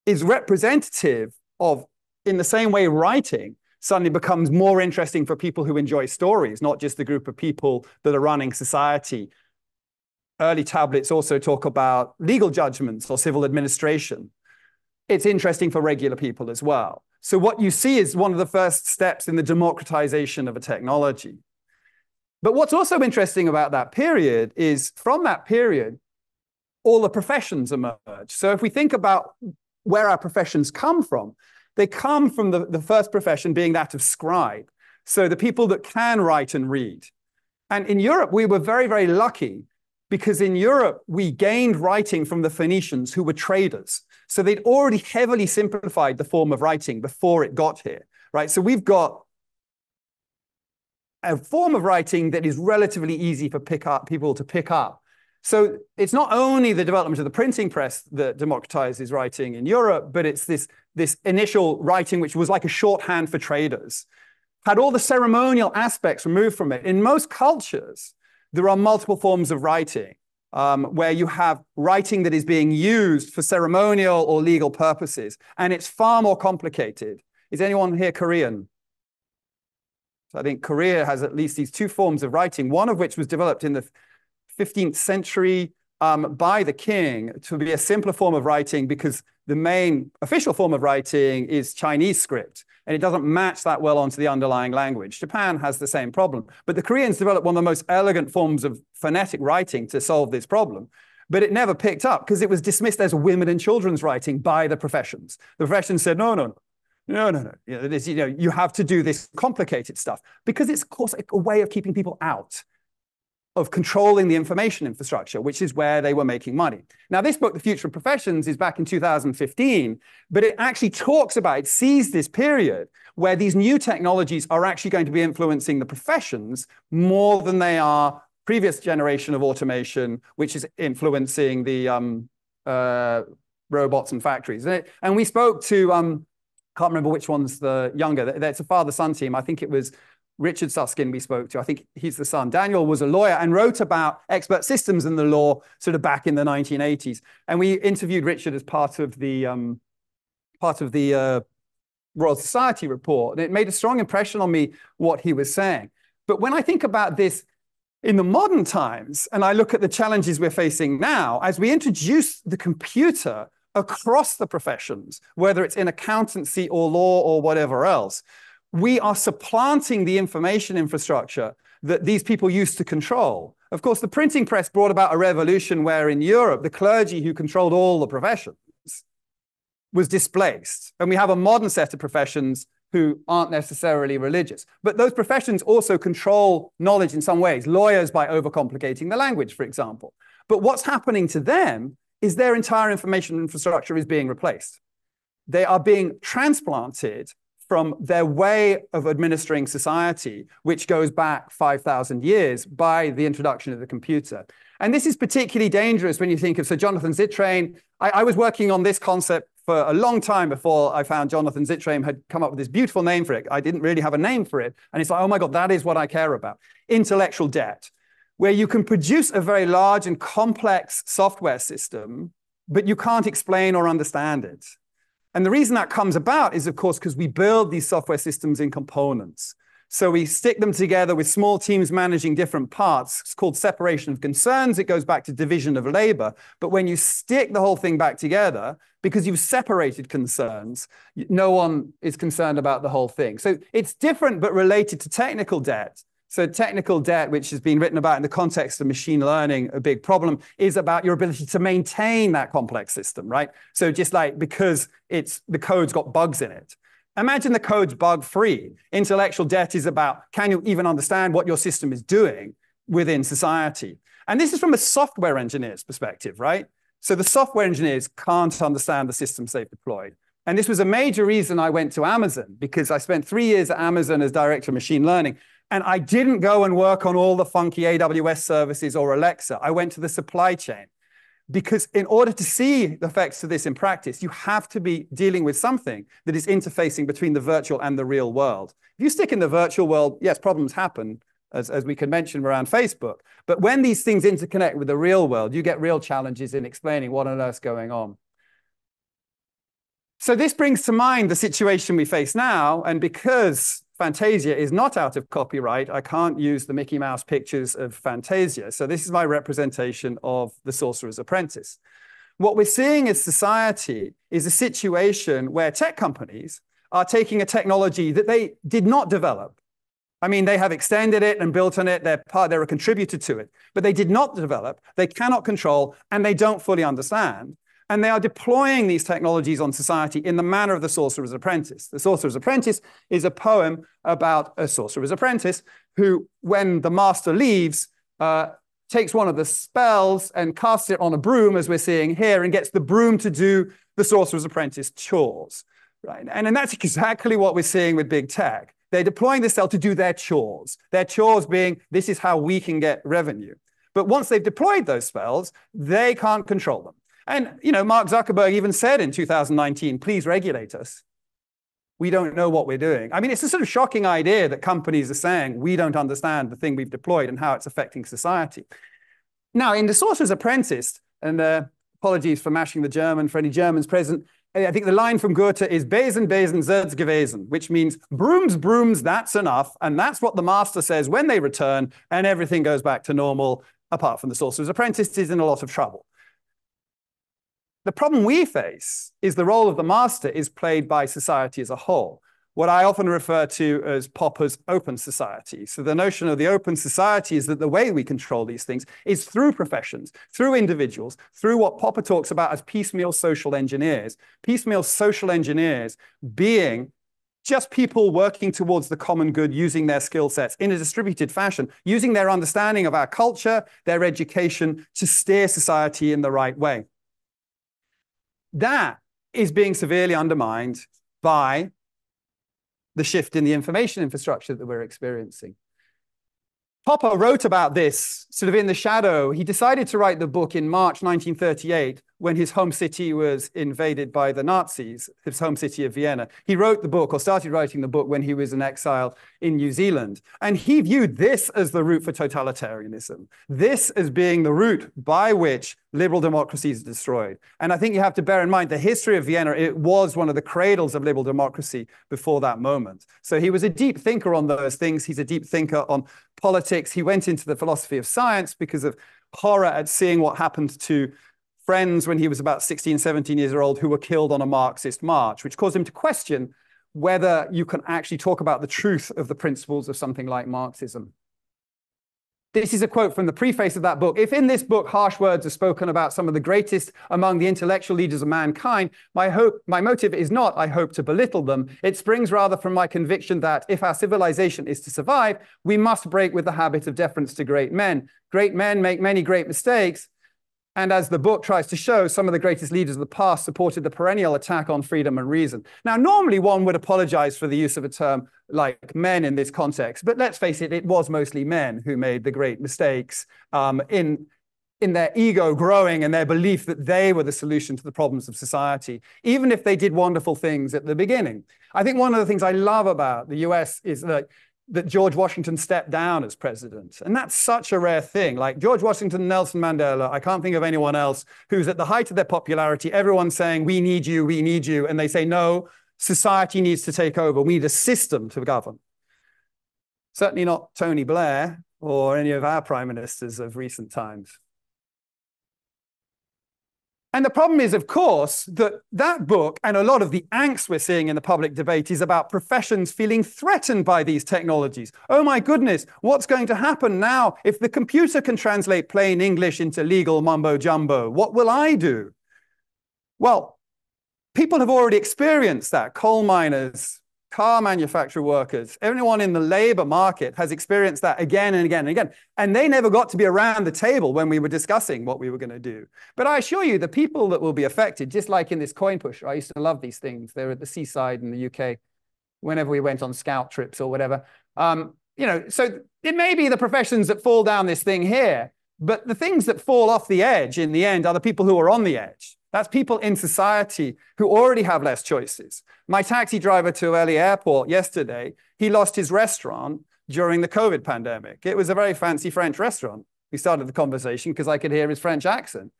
is representative of, in the same way writing suddenly becomes more interesting for people who enjoy stories, not just the group of people that are running society. Early tablets also talk about legal judgments or civil administration. It's interesting for regular people as well. So what you see is one of the first steps in the democratization of a technology. But what's also interesting about that period is from that period, all the professions emerge. So if we think about where our professions come from, they come from the first profession being that of scribe. So the people that can write and read. And in Europe, we were very, very lucky because in Europe, we gained writing from the Phoenicians who were traders. So they'd already heavily simplified the form of writing before it got here, right? So we've got a form of writing that is relatively easy for people to pick up. So it's not only the development of the printing press that democratizes writing in Europe, but it's this initial writing, which was like a shorthand for traders. had all the ceremonial aspects removed from it. In most cultures, there are multiple forms of writing, where you have writing that is being used for ceremonial or legal purposes, and it's far more complicated. Is anyone here Korean? So I think Korea has at least these two forms of writing, one of which was developed in the 15th century by the king to be a simpler form of writing, because the main official form of writing is Chinese script, and it doesn't match that well onto the underlying language. Japan has the same problem, but the Koreans developed one of the most elegant forms of phonetic writing to solve this problem. But it never picked up because it was dismissed as women and children's writing by the professions. The professions said, no, no, no. No, no, no. You have to do this complicated stuff because it's, of course, a way of keeping people out of controlling the information infrastructure, which is where they were making money. Now, this book, The Future of Professions, is back in 2015, but it actually talks about, it sees this period where these new technologies are actually going to be influencing the professions more than they are previous generation of automation, which is influencing the robots and factories. And we spoke to, can't remember which one's the younger. It's a father-son team. I think it was Richard Susskind we spoke to. I think he's the son. Daniel was a lawyer and wrote about expert systems in the law sort of back in the 1980s. And we interviewed Richard as part of the Royal Society report. And it made a strong impression on me what he was saying. But when I think about this in the modern times, and I look at the challenges we're facing now, as we introduce the computer across the professions, whether it's in accountancy or law or whatever else, we are supplanting the information infrastructure that these people used to control. Of course, the printing press brought about a revolution where in Europe, the clergy who controlled all the professions was displaced. And we have a modern set of professions who aren't necessarily religious. But those professions also control knowledge in some ways, lawyers by overcomplicating the language, for example. But what's happening to them is their entire information infrastructure is being replaced. They are being transplanted from their way of administering society, which goes back 5,000 years by the introduction of the computer. And this is particularly dangerous when you think of Sir Jonathan Zittrain. I was working on this concept for a long time before I found Jonathan Zittrain had come up with this beautiful name for it. I didn't really have a name for it. And it's like, oh my God, that is what I care about. Intellectual debt, where you can produce a very large and complex software system, but you can't explain or understand it. And the reason that comes about is, of course, because we build these software systems in components. So we stick them together with small teams managing different parts. It's called separation of concerns. It goes back to division of labor. But when you stick the whole thing back together, because you've separated concerns, no one is concerned about the whole thing. So it's different but related to technical debt. So technical debt, which has been written about in the context of machine learning, a big problem, is about your ability to maintain that complex system, right? So just like because the code's got bugs in it. Imagine the code's bug-free. Intellectual debt is about, can you even understand what your system is doing within society? And this is from a software engineer's perspective, right? So the software engineers can't understand the systems they've deployed. And this was a major reason I went to Amazon, because I spent 3 years at Amazon as director of machine learning. And I didn't go and work on all the funky AWS services or Alexa. I went to the supply chain. Because in order to see the effects of this in practice, you have to be dealing with something that is interfacing between the virtual and the real world. If you stick in the virtual world, yes, problems happen, as we can mention around Facebook. But when these things interconnect with the real world, you get real challenges in explaining what on earth's going on. So this brings to mind the situation we face now. And because Fantasia is not out of copyright, I can't use the Mickey Mouse pictures of Fantasia. So this is my representation of The Sorcerer's Apprentice. What we're seeing as society is a situation where tech companies are taking a technology that they did not develop. I mean, they have extended it and built on it. They're a contributor to it, but they did not develop, they cannot control, and they don't fully understand. And they are deploying these technologies on society in the manner of The Sorcerer's Apprentice. The Sorcerer's Apprentice is a poem about a sorcerer's apprentice who, when the master leaves, takes one of the spells and casts it on a broom, as we're seeing here, and gets the broom to do the sorcerer's apprentice chores. Right? And that's exactly what we're seeing with big tech. They're deploying this cell to do their chores being, this is how we can get revenue. But once they've deployed those spells, they can't control them. And, Mark Zuckerberg even said in 2019, please regulate us. we don't know what we're doing. I mean, it's a sort of shocking idea that companies are saying, we don't understand the thing we've deployed and how it's affecting society. Now, in The Sorcerer's Apprentice, and apologies for mashing the German for any Germans present, I think the line from Goethe is Besen, Besen, Zerz gewesen, which means brooms, brooms, that's enough. And that's what the master says when they return, and everything goes back to normal, apart from the Sorcerer's Apprentice is in a lot of trouble. The problem we face is the role of the master is played by society as a whole, what I often refer to as Popper's open society. So the notion of the open society is that the way we control these things is through professions, through individuals, through what Popper talks about as piecemeal social engineers. Piecemeal social engineers being just people working towards the common good using their skill sets in a distributed fashion, using their understanding of our culture, their education to steer society in the right way. That is being severely undermined by the shift in the information infrastructure that we're experiencing. Popper wrote about this sort of in the shadow. He decided to write the book in March 1938 when his home city was invaded by the Nazis, his home city of Vienna. He wrote the book, or started writing the book, when he was in exile in New Zealand. And he viewed this as the route for totalitarianism, this as being the route by which liberal democracy is destroyed. And I think you have to bear in mind the history of Vienna. It was one of the cradles of liberal democracy before that moment. So he was a deep thinker on those things. He's a deep thinker on politics. He went into the philosophy of science because of horror at seeing what happened to friends when he was about 16, 17 years old who were killed on a Marxist march, which caused him to question whether you can actually talk about the truth of the principles of something like Marxism. This is a quote from the preface of that book. If in this book harsh words are spoken about some of the greatest among the intellectual leaders of mankind, my motive is not, I hope, to belittle them. It springs rather from my conviction that if our civilization is to survive, we must break with the habit of deference to great men. Great men make many great mistakes. And as the book tries to show, some of the greatest leaders of the past supported the perennial attack on freedom and reason. Now, normally one would apologize for the use of a term like men in this context, but let's face it, it was mostly men who made the great mistakes in their ego growing and their belief that they were the solution to the problems of society, even if they did wonderful things at the beginning. I think one of the things I love about the US is that George Washington stepped down as president. And that's such a rare thing. Like George Washington, Nelson Mandela, I can't think of anyone else who's at the height of their popularity. Everyone's saying, we need you, we need you. And they say, no, society needs to take over. We need a system to govern. Certainly not Tony Blair or any of our prime ministers of recent times. And the problem is, of course, that that book and a lot of the angst we're seeing in the public debate is about professions feeling threatened by these technologies. Oh my goodness, what's going to happen now if the computer can translate plain English into legal mumbo jumbo? What will I do? Well, people have already experienced that. Coal miners, car manufacturer workers, everyone in the labor market has experienced that again and again and again. And they never got to be around the table when we were discussing what we were going to do. But I assure you, the people that will be affected, just like in this coin pusher, I used to love these things. They were at the seaside in the UK whenever we went on scout trips or whatever. So it may be the professions that fall down this thing here, but the things that fall off the edge in the end are the people who are on the edge. That's people in society who already have less choices. My taxi driver to LA Airport yesterday, he lost his restaurant during the COVID pandemic. It was a very fancy French restaurant. We started the conversation because I could hear his French accent.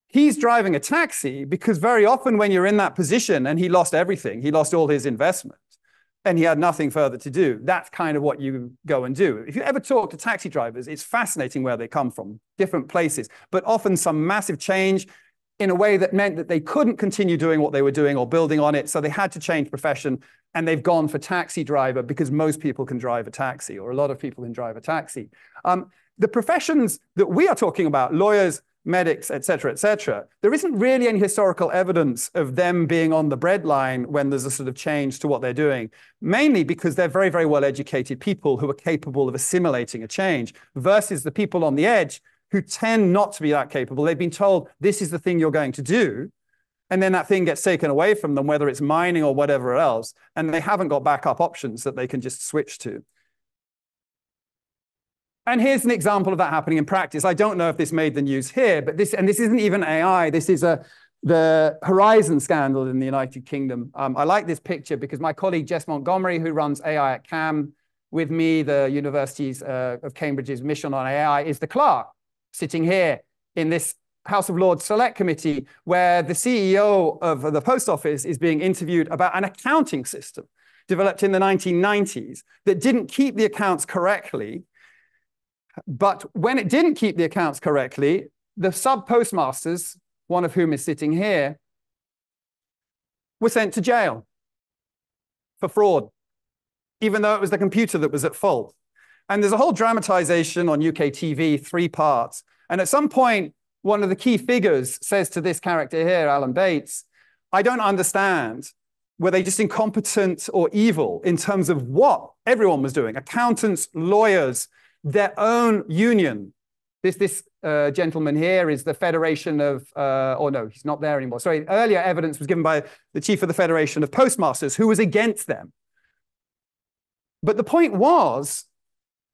He's driving a taxi because very often when you're in that position, and he lost everything, he lost all his investment, and he had nothing further to do. That's kind of what you go and do. If you ever talk to taxi drivers, it's fascinating where they come from, different places, but often some massive change in a way that meant that they couldn't continue doing what they were doing or building on it. So they had to change profession, and they've gone for taxi driver because most people can drive a taxi, or a lot of people can drive a taxi. The professions that we are talking about, lawyers, medics, et cetera, there isn't really any historical evidence of them being on the breadline when there's a sort of change to what they're doing, mainly because they're very, very well-educated people who are capable of assimilating a change versus the people on the edge who tend not to be that capable. They've been told, this is the thing you're going to do, and then that thing gets taken away from them, whether it's mining or whatever else, and they haven't got backup options that they can just switch to. And here's an example of that happening in practice. I don't know if this made the news here, but this isn't even AI. This is a the Horizon scandal in the United Kingdom. I like this picture because my colleague Jess Montgomery, who runs AI at CAM with me, the Universities of Cambridge's mission on AI, is the clerk sitting here in this House of Lords Select Committee, where the CEO of the Post Office is being interviewed about an accounting system developed in the 1990s that didn't keep the accounts correctly. But when it didn't keep the accounts correctly, the sub-postmasters, one of whom is sitting here, were sent to jail for fraud, even though it was the computer that was at fault. And there's a whole dramatization on UK TV, 3 parts. And at some point, one of the key figures says to this character here, Alan Bates, I don't understand. Were they just incompetent or evil in terms of what everyone was doing? Accountants, lawyers, their own union. This gentleman here is the Federation of, or no, he's not there anymore. Sorry, earlier evidence was given by the chief of the Federation of Postmasters, who was against them. But the point was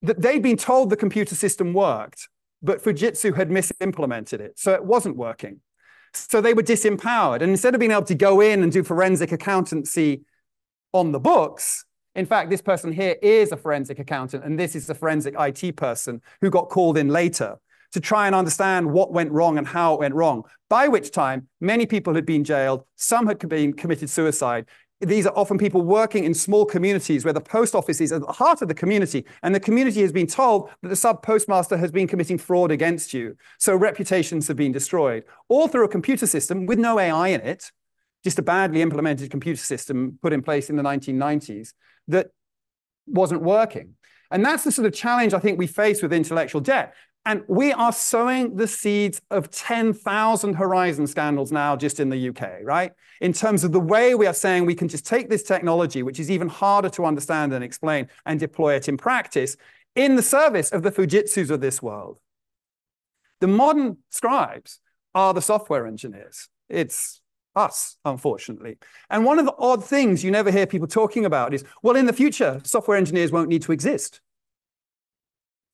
that they'd been told the computer system worked, but Fujitsu had misimplemented it, so it wasn't working. So they were disempowered. And instead of being able to go in and do forensic accountancy on the books, in fact, this person here is a forensic accountant, and this is the forensic IT person who got called in later to try and understand what went wrong and how it went wrong, by which time many people had been jailed, some had committed suicide. These are often people working in small communities where the post office is at the heart of the community, and the community has been told that the sub-postmaster has been committing fraud against you. So reputations have been destroyed, all through a computer system with no AI in it, just a badly implemented computer system put in place in the 1990s that wasn't working. And that's the sort of challenge I think we face with intellectual debt. And we are sowing the seeds of 10,000 Horizon scandals now just in the UK, right? In terms of the way we are saying we can just take this technology, which is even harder to understand and explain, and deploy it in practice in the service of the Fujitsus of this world. The modern scribes are the software engineers. It's us, unfortunately. And one of the odd things you never hear people talking about is, well, in the future, software engineers won't need to exist.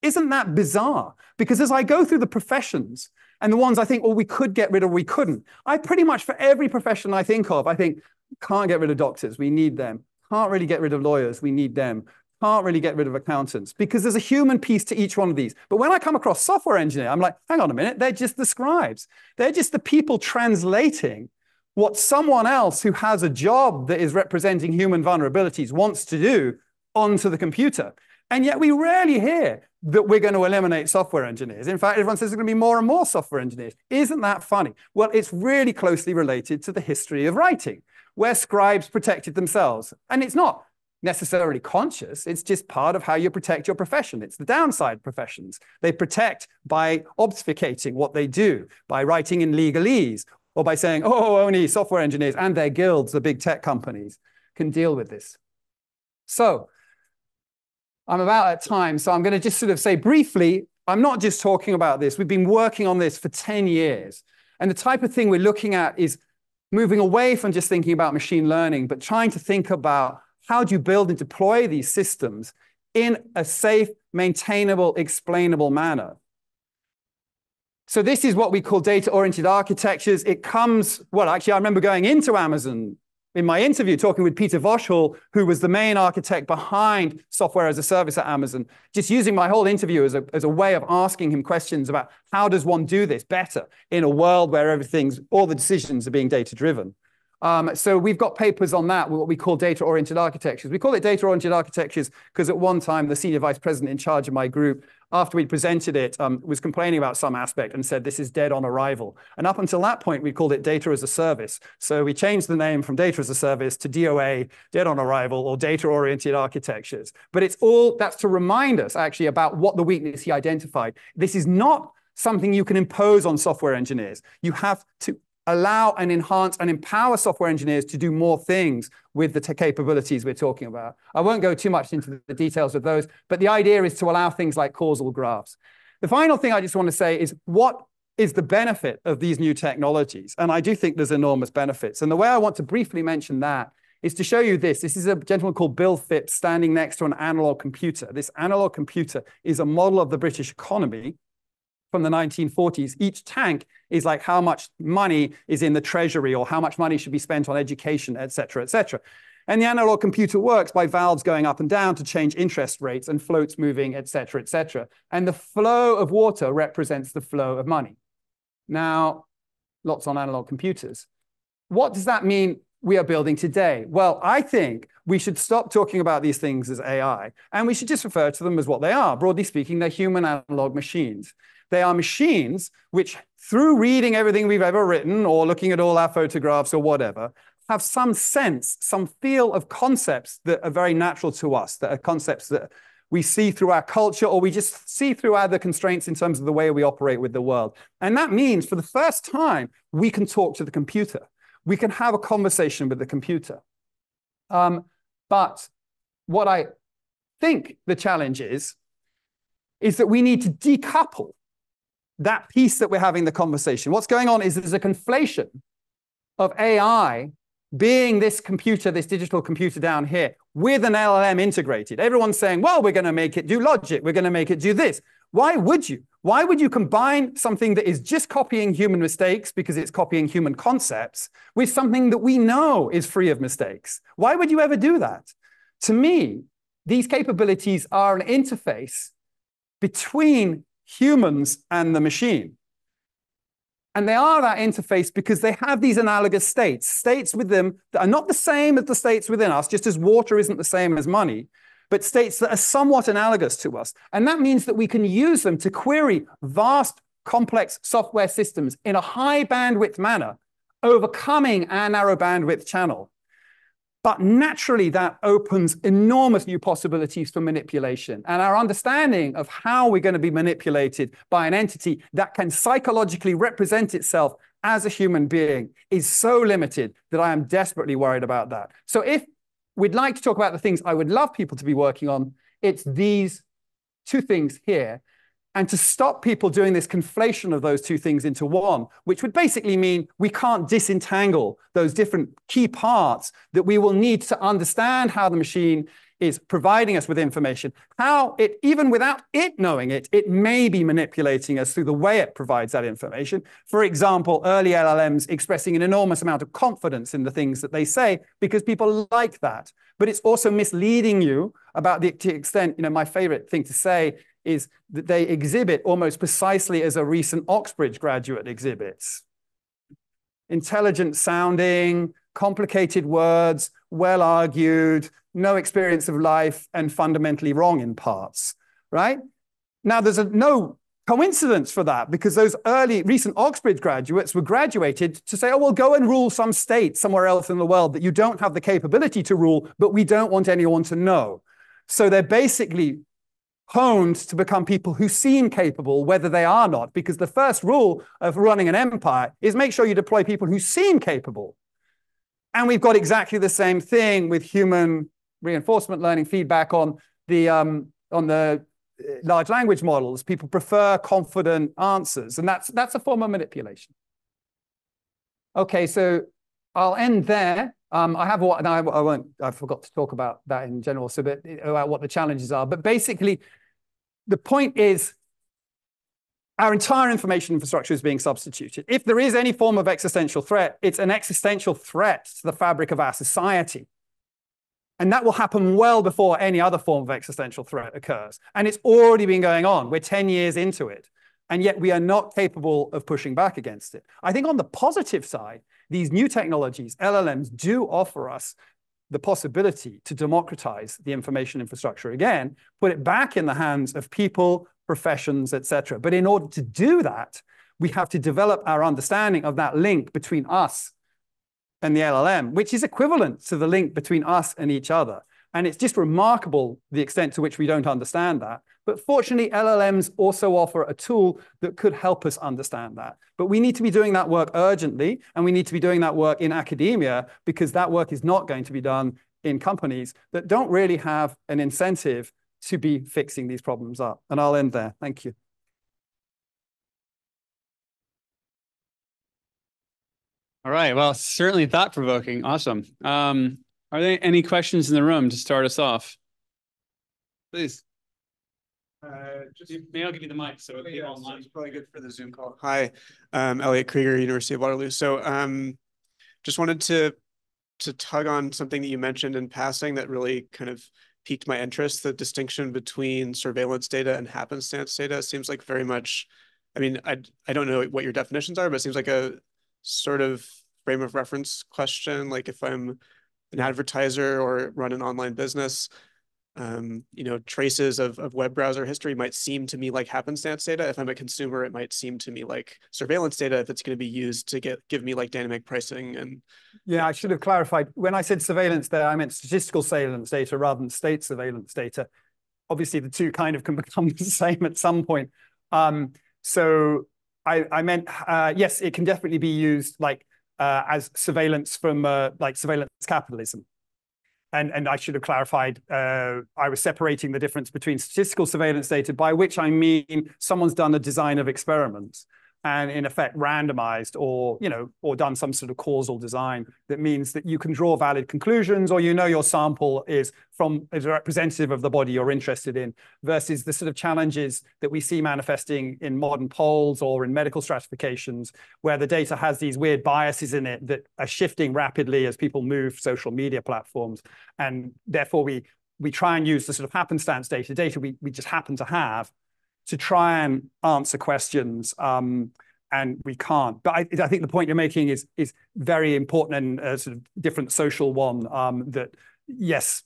Isn't that bizarre? Because as I go through the professions and the ones I think, well, we could get rid of, we couldn't, I pretty much, for every profession I think of, I think, can't get rid of doctors, we need them. Can't really get rid of lawyers, we need them. Can't really get rid of accountants, because there's a human piece to each one of these. But when I come across software engineer, I'm like, hang on a minute, they're just the scribes. They're just the people translating what someone else who has a job that is representing human vulnerabilities wants to do onto the computer. And yet we rarely hear that we're going to eliminate software engineers. In fact, everyone says there's going to be more and more software engineers. Isn't that funny? Well, it's really closely related to the history of writing, where scribes protected themselves. And it's not necessarily conscious. It's just part of how you protect your profession. It's the downside professions. They protect by obfuscating what they do, by writing in legalese, or by saying, oh, only software engineers and their guilds, the big tech companies, can deal with this. So I'm about at time, so I'm going to just sort of say briefly, I'm not just talking about this. We've been working on this for 10 years. And the type of thing we're looking at is moving away from just thinking about machine learning, but trying to think about how do you build and deploy these systems in a safe, maintainable, explainable manner. So this is what we call data-oriented architectures. It comes, well, actually, I remember going into Amazon in my interview, talking with Peter Voshall, who was the main architect behind software as a service at Amazon, just using my whole interview as a way of asking him questions about how does one do this better in a world where all the decisions are being data-driven. So we've got papers on that, what we call data-oriented architectures. We call it data-oriented architectures because at one time, the senior vice president in charge of my group, after we presented it, was complaining about some aspect and said, this is dead on arrival. And up until that point, we called it data as a service. So we changed the name from data as a service to DOA, dead on arrival, or data-oriented architectures. But that's to remind us actually about what the weakness he identified. This is not something you can impose on software engineers. You have to allow and enhance and empower software engineers to do more things with the capabilities we're talking about. I won't go too much into the details of those, but the idea is to allow things like causal graphs. The final thing I just want to say is, what is the benefit of these new technologies? And I do think there's enormous benefits. And the way I want to briefly mention that is to show you this. This is a gentleman called Bill Phipps standing next to an analog computer. This analog computer is a model of the British economy from the 1940s. Each tank is like how much money is in the treasury or how much money should be spent on education, et cetera, et cetera. And the analog computer works by valves going up and down to change interest rates and floats moving, et cetera, et cetera. And the flow of water represents the flow of money. Now, lots on analog computers. What does that mean we are building today? Well, I think we should stop talking about these things as AI, and we should just refer to them as what they are. Broadly speaking, they're human analog machines. They are machines which, through reading everything we've ever written or looking at all our photographs or whatever, have some sense, some feel of concepts that are very natural to us, that are concepts that we see through our culture, or we just see through other constraints in terms of the way we operate with the world. And that means for the first time, we can talk to the computer. We can have a conversation with the computer. But what I think the challenge is that we need to decouple that piece that we're having the conversation. What's going on is there's a conflation of AI being this computer, this digital computer down here, with an LLM integrated. Everyone's saying, well, we're going to make it do logic. We're going to make it do this. Why would you? Why would you combine something that is just copying human mistakes because it's copying human concepts with something that we know is free of mistakes? Why would you ever do that? To me, these capabilities are an interface between humans and the machine. And they are that interface because they have these analogous states, states with them that are not the same as the states within us, just as water isn't the same as money, but states that are somewhat analogous to us. And that means that we can use them to query vast, complex software systems in a high bandwidth manner, overcoming our narrow bandwidth channel. But naturally, that opens enormous new possibilities for manipulation. And our understanding of how we're going to be manipulated by an entity that can psychologically represent itself as a human being is so limited that I am desperately worried about that. So if we'd like to talk about the things I would love people to be working on, it's these two things here. And to stop people doing this conflation of those two things into one, which would basically mean we can't disentangle those different key parts that we will need to understand how the machine is providing us with information, how it, even without it knowing it, it may be manipulating us through the way it provides that information. For example, early LLMs expressing an enormous amount of confidence in the things that they say because people like that. But it's also misleading you about the extent, my favorite thing to say is that they exhibit almost precisely as a recent Oxbridge graduate exhibits. Intelligent sounding, complicated words, well argued, no experience of life, and fundamentally wrong in parts, right? Now, there's no coincidence for that because those early recent Oxbridge graduates were graduated to say, oh, well, go and rule some state somewhere else in the world that you don't have the capability to rule, but we don't want anyone to know. So they're basically honed to become people who seem capable, whether they are not, because the first rule of running an empire is make sure you deploy people who seem capable. And we've got exactly the same thing with human reinforcement learning feedback on the large language models. People prefer confident answers, and that's a form of manipulation. Okay, so I'll end there. I have what, and I forgot to talk about that in general, so about what the challenges are. But basically, the point is our entire information infrastructure is being substituted. If there is any form of existential threat, it's an existential threat to the fabric of our society. And that will happen well before any other form of existential threat occurs. And it's already been going on. We're 10 years into it. And yet we are not capable of pushing back against it. I think on the positive side, these new technologies, LLMs, do offer us the possibility to democratize the information infrastructure again, put it back in the hands of people, professions, et cetera. But in order to do that, we have to develop our understanding of that link between us and the LLM, which is equivalent to the link between us and each other. And it's just remarkable the extent to which we don't understand that. But fortunately, LLMs also offer a tool that could help us understand that. But we need to be doing that work urgently, and we need to be doing that work in academia, because that work is not going to be done in companies that don't really have an incentive to be fixing these problems up. And I'll end there. Thank you. All right. Well, certainly thought-provoking. Awesome. Are there any questions in the room to start us off? Please. Maybe I'll give you the mic. So it's probably good for the Zoom call. Hi, Elliot Krieger, University of Waterloo. So just wanted to tug on something that you mentioned in passing that really kind of piqued my interest, the distinction between surveillance data and happenstance data. It seems like very much, I mean, I don't know what your definitions are, but it seems like a sort of frame of reference question. Like if I'm an advertiser or run an online business, traces of web browser history might seem to me like happenstance data. If I'm a consumer, it might seem to me like surveillance data if it's going to be used to give me like dynamic pricing. And yeah, I should have clarified. When I said surveillance there, I meant statistical surveillance data rather than state surveillance data. Obviously, the two kind of can become the same at some point. So I meant, yes, it can definitely be used like as surveillance from like surveillance capitalism. And I should have clarified, I was separating the difference between statistical surveillance data, by which I mean someone's done a design of experiments and in effect randomized or done some sort of causal design that means that you can draw valid conclusions, or your sample is representative of the body you're interested in, versus the sort of challenges that we see manifesting in modern polls or in medical stratifications, where the data has these weird biases in it that are shifting rapidly as people move social media platforms. And therefore we try and use the sort of happenstance data we just happen to have to try and answer questions, and we can't. But I think the point you're making is very important and a sort of different social one, that yes,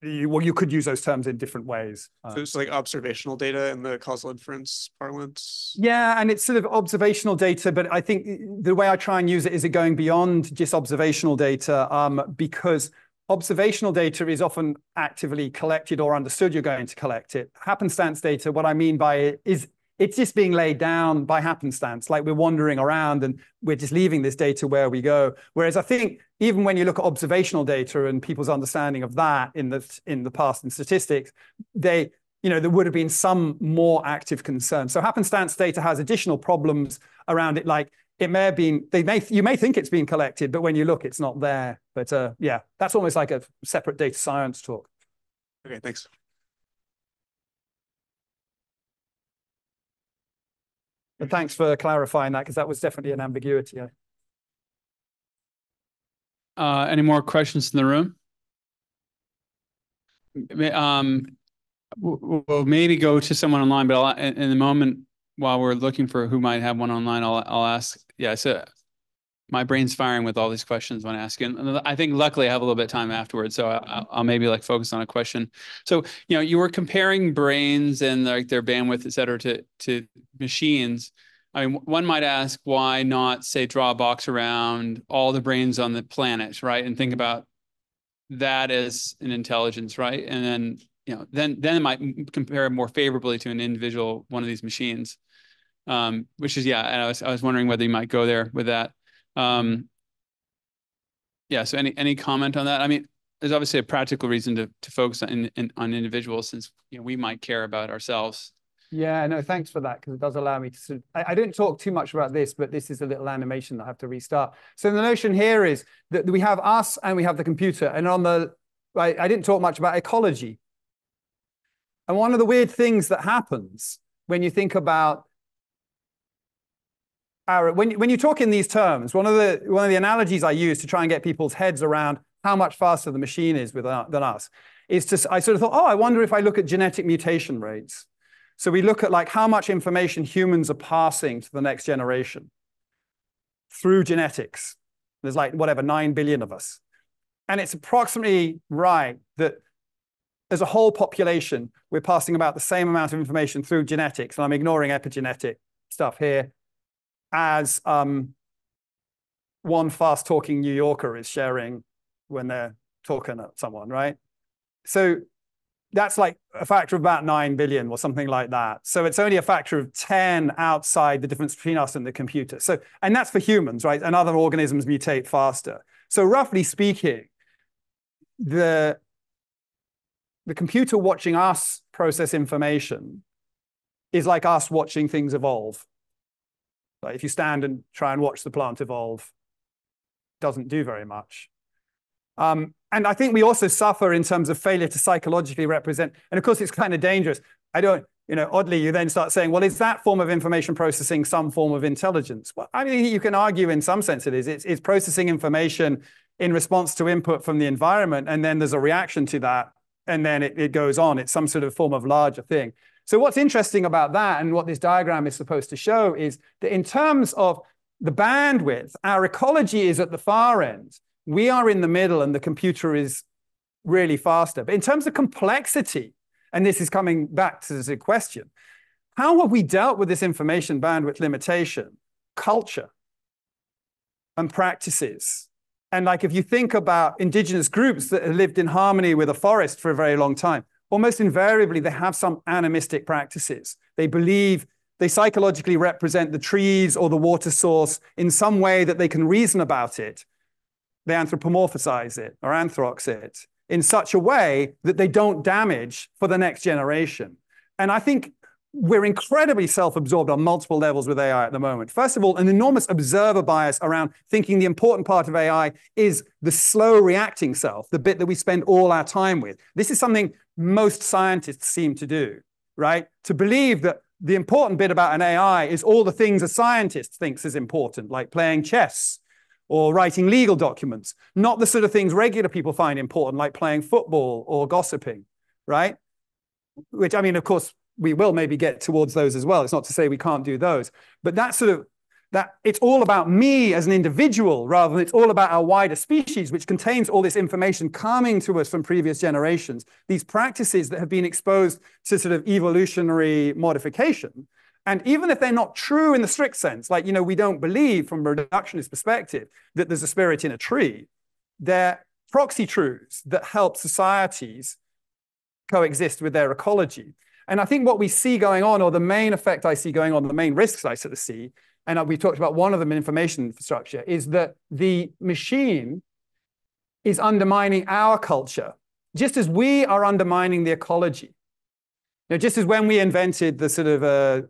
you could use those terms in different ways. So it's like observational data in the causal inference parlance. Yeah, and it's sort of observational data, but I think the way I try and use it is going beyond just observational data, because observational data is often actively collected or understood you're going to collect it. Happenstance data, what I mean by it is it's just being laid down by happenstance, like we're wandering around and we're just leaving this data where we go. Whereas I think even when you look at observational data and people's understanding of that in the past in statistics, there would have been some more active concern. So happenstance data has additional problems around it, like it may have been, you may think it's been collected, but when you look, it's not there. But yeah, that's almost like a separate data science talk. Okay, thanks. But thanks for clarifying that, because that was definitely an ambiguity. Any more questions in the room? We'll maybe go to someone online, but in the moment, while we're looking for who might have one online, I'll ask. Yeah, so my brain's firing with all these questions when asking. And I think luckily I have a little bit of time afterwards, so I'll maybe like focus on a question. So you were comparing brains and like their bandwidth, et cetera, to machines. I mean, one might ask, why not say draw a box around all the brains on the planet, right, and think about that as an intelligence, right, and then then it might compare more favorably to an individual one of these machines. Which is, yeah, and I was wondering whether you might go there with that. Yeah, so any comment on that? I mean, there's obviously a practical reason to focus on individuals, since we might care about ourselves. Yeah, no, thanks for that, because it does allow me to sort of, I didn't talk too much about this, but this is a little animation that I have to restart. So the notion here is that we have us and we have the computer, and I didn't talk much about ecology. And one of the weird things that happens when you think about when you talk in these terms, one of the analogies I use to try and get people's heads around how much faster the machine is than us is I sort of thought, I wonder if I look at genetic mutation rates. So we look at like how much information humans are passing to the next generation through genetics. There's like whatever 9 billion of us, and it's approximately right that as a whole population, we're passing about the same amount of information through genetics, and I'm ignoring epigenetic stuff here, as one fast-talking New Yorker is sharing when they're talking at someone, right? So that's like a factor of about 9 billion or something like that. So it's only a factor of 10 outside the difference between us and the computer. So, and that's for humans, right? And other organisms mutate faster. So roughly speaking, the computer watching us process information is like us watching things evolve. Like if you stand and try and watch the plant evolve, it doesn't do very much. And I think we also suffer in terms of failure to psychologically represent, and of course it's kind of dangerous, I don't, oddly, you then start saying, well, is that form of information processing some form of intelligence? Well, I mean, you can argue in some sense it is. It's processing information in response to input from the environment, and then there's a reaction to that, and then it goes on. It's some sort of form of larger thing. So what's interesting about that, and what this diagram is supposed to show, is that in terms of the bandwidth, our ecology is at the far end. We are in the middle, and the computer is really faster. But in terms of complexity, and this is coming back to the question, how have we dealt with this information bandwidth limitation? Culture and practices. And like, if you think about indigenous groups that have lived in harmony with a forest for a very long time, almost invariably, they have some animistic practices. They believe they psychologically represent the trees or the water source in some way that they can reason about it. They anthropomorphize it or anthrox it in such a way that they don't damage for the next generation. And I think we're incredibly self-absorbed on multiple levels with AI at the moment. First of all, an enormous observer bias around thinking the important part of AI is the slow reacting self, the bit that we spend all our time with. This is something most scientists seem to do, right? To believe that the important bit about an AI is all the things a scientist thinks is important, like playing chess or writing legal documents, not the sort of things regular people find important, like playing football or gossiping, right? Which, I mean, of course, we will maybe get towards those as well. It's not to say we can't do those, but that it's all about me as an individual rather than it's all about our wider species, which contains all this information coming to us from previous generations. These practices that have been exposed to sort of evolutionary modification. And even if they're not true in the strict sense, like, we don't believe from a reductionist perspective that there's a spirit in a tree, they're proxy truths that help societies coexist with their ecology. And I think what we see going on, or the main effect I see going on, the main risks I sort of see, and we've talked about one of them in information infrastructure, is that the machine is undermining our culture, just as we are undermining the ecology. Just as when we invented the sort of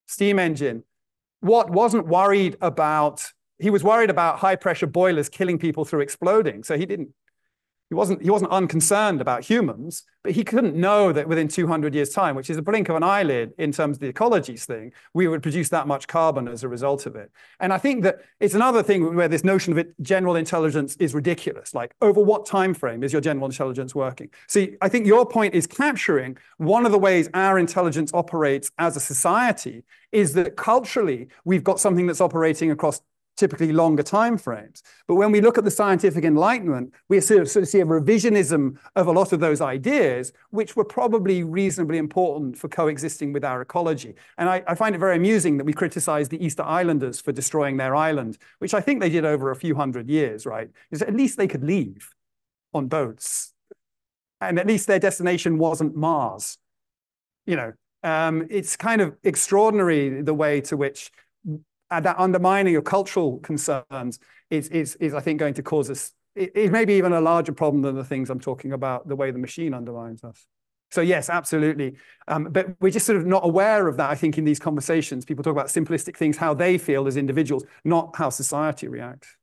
steam engine, Watt wasn't worried about, he was worried about high pressure boilers killing people through exploding. So he wasn't unconcerned about humans, but he couldn't know that within 200 years' time, which is a blink of an eyelid in terms of the ecologies thing, we would produce that much carbon as a result of it. And I think that it's another thing where this notion of general intelligence is ridiculous. Like, over what time frame is your general intelligence working? See, I think your point is capturing one of the ways our intelligence operates as a society is that culturally, we've got something that's operating across typically longer time frames. But when we look at the scientific enlightenment, we sort of see a revisionism of a lot of those ideas, which were probably reasonably important for coexisting with our ecology. And I find it very amusing that we criticize the Easter Islanders for destroying their island, which I think they did over a few hundred years, right? Because at least they could leave on boats. And at least their destination wasn't Mars. It's kind of extraordinary the way to which that undermining of cultural concerns is I think, going to cause us, it may be even a larger problem than the things I'm talking about, the way the machine undermines us. So yes, absolutely. But we're just sort of not aware of that, I think, in these conversations. People talk about simplistic things, how they feel as individuals, not how society reacts.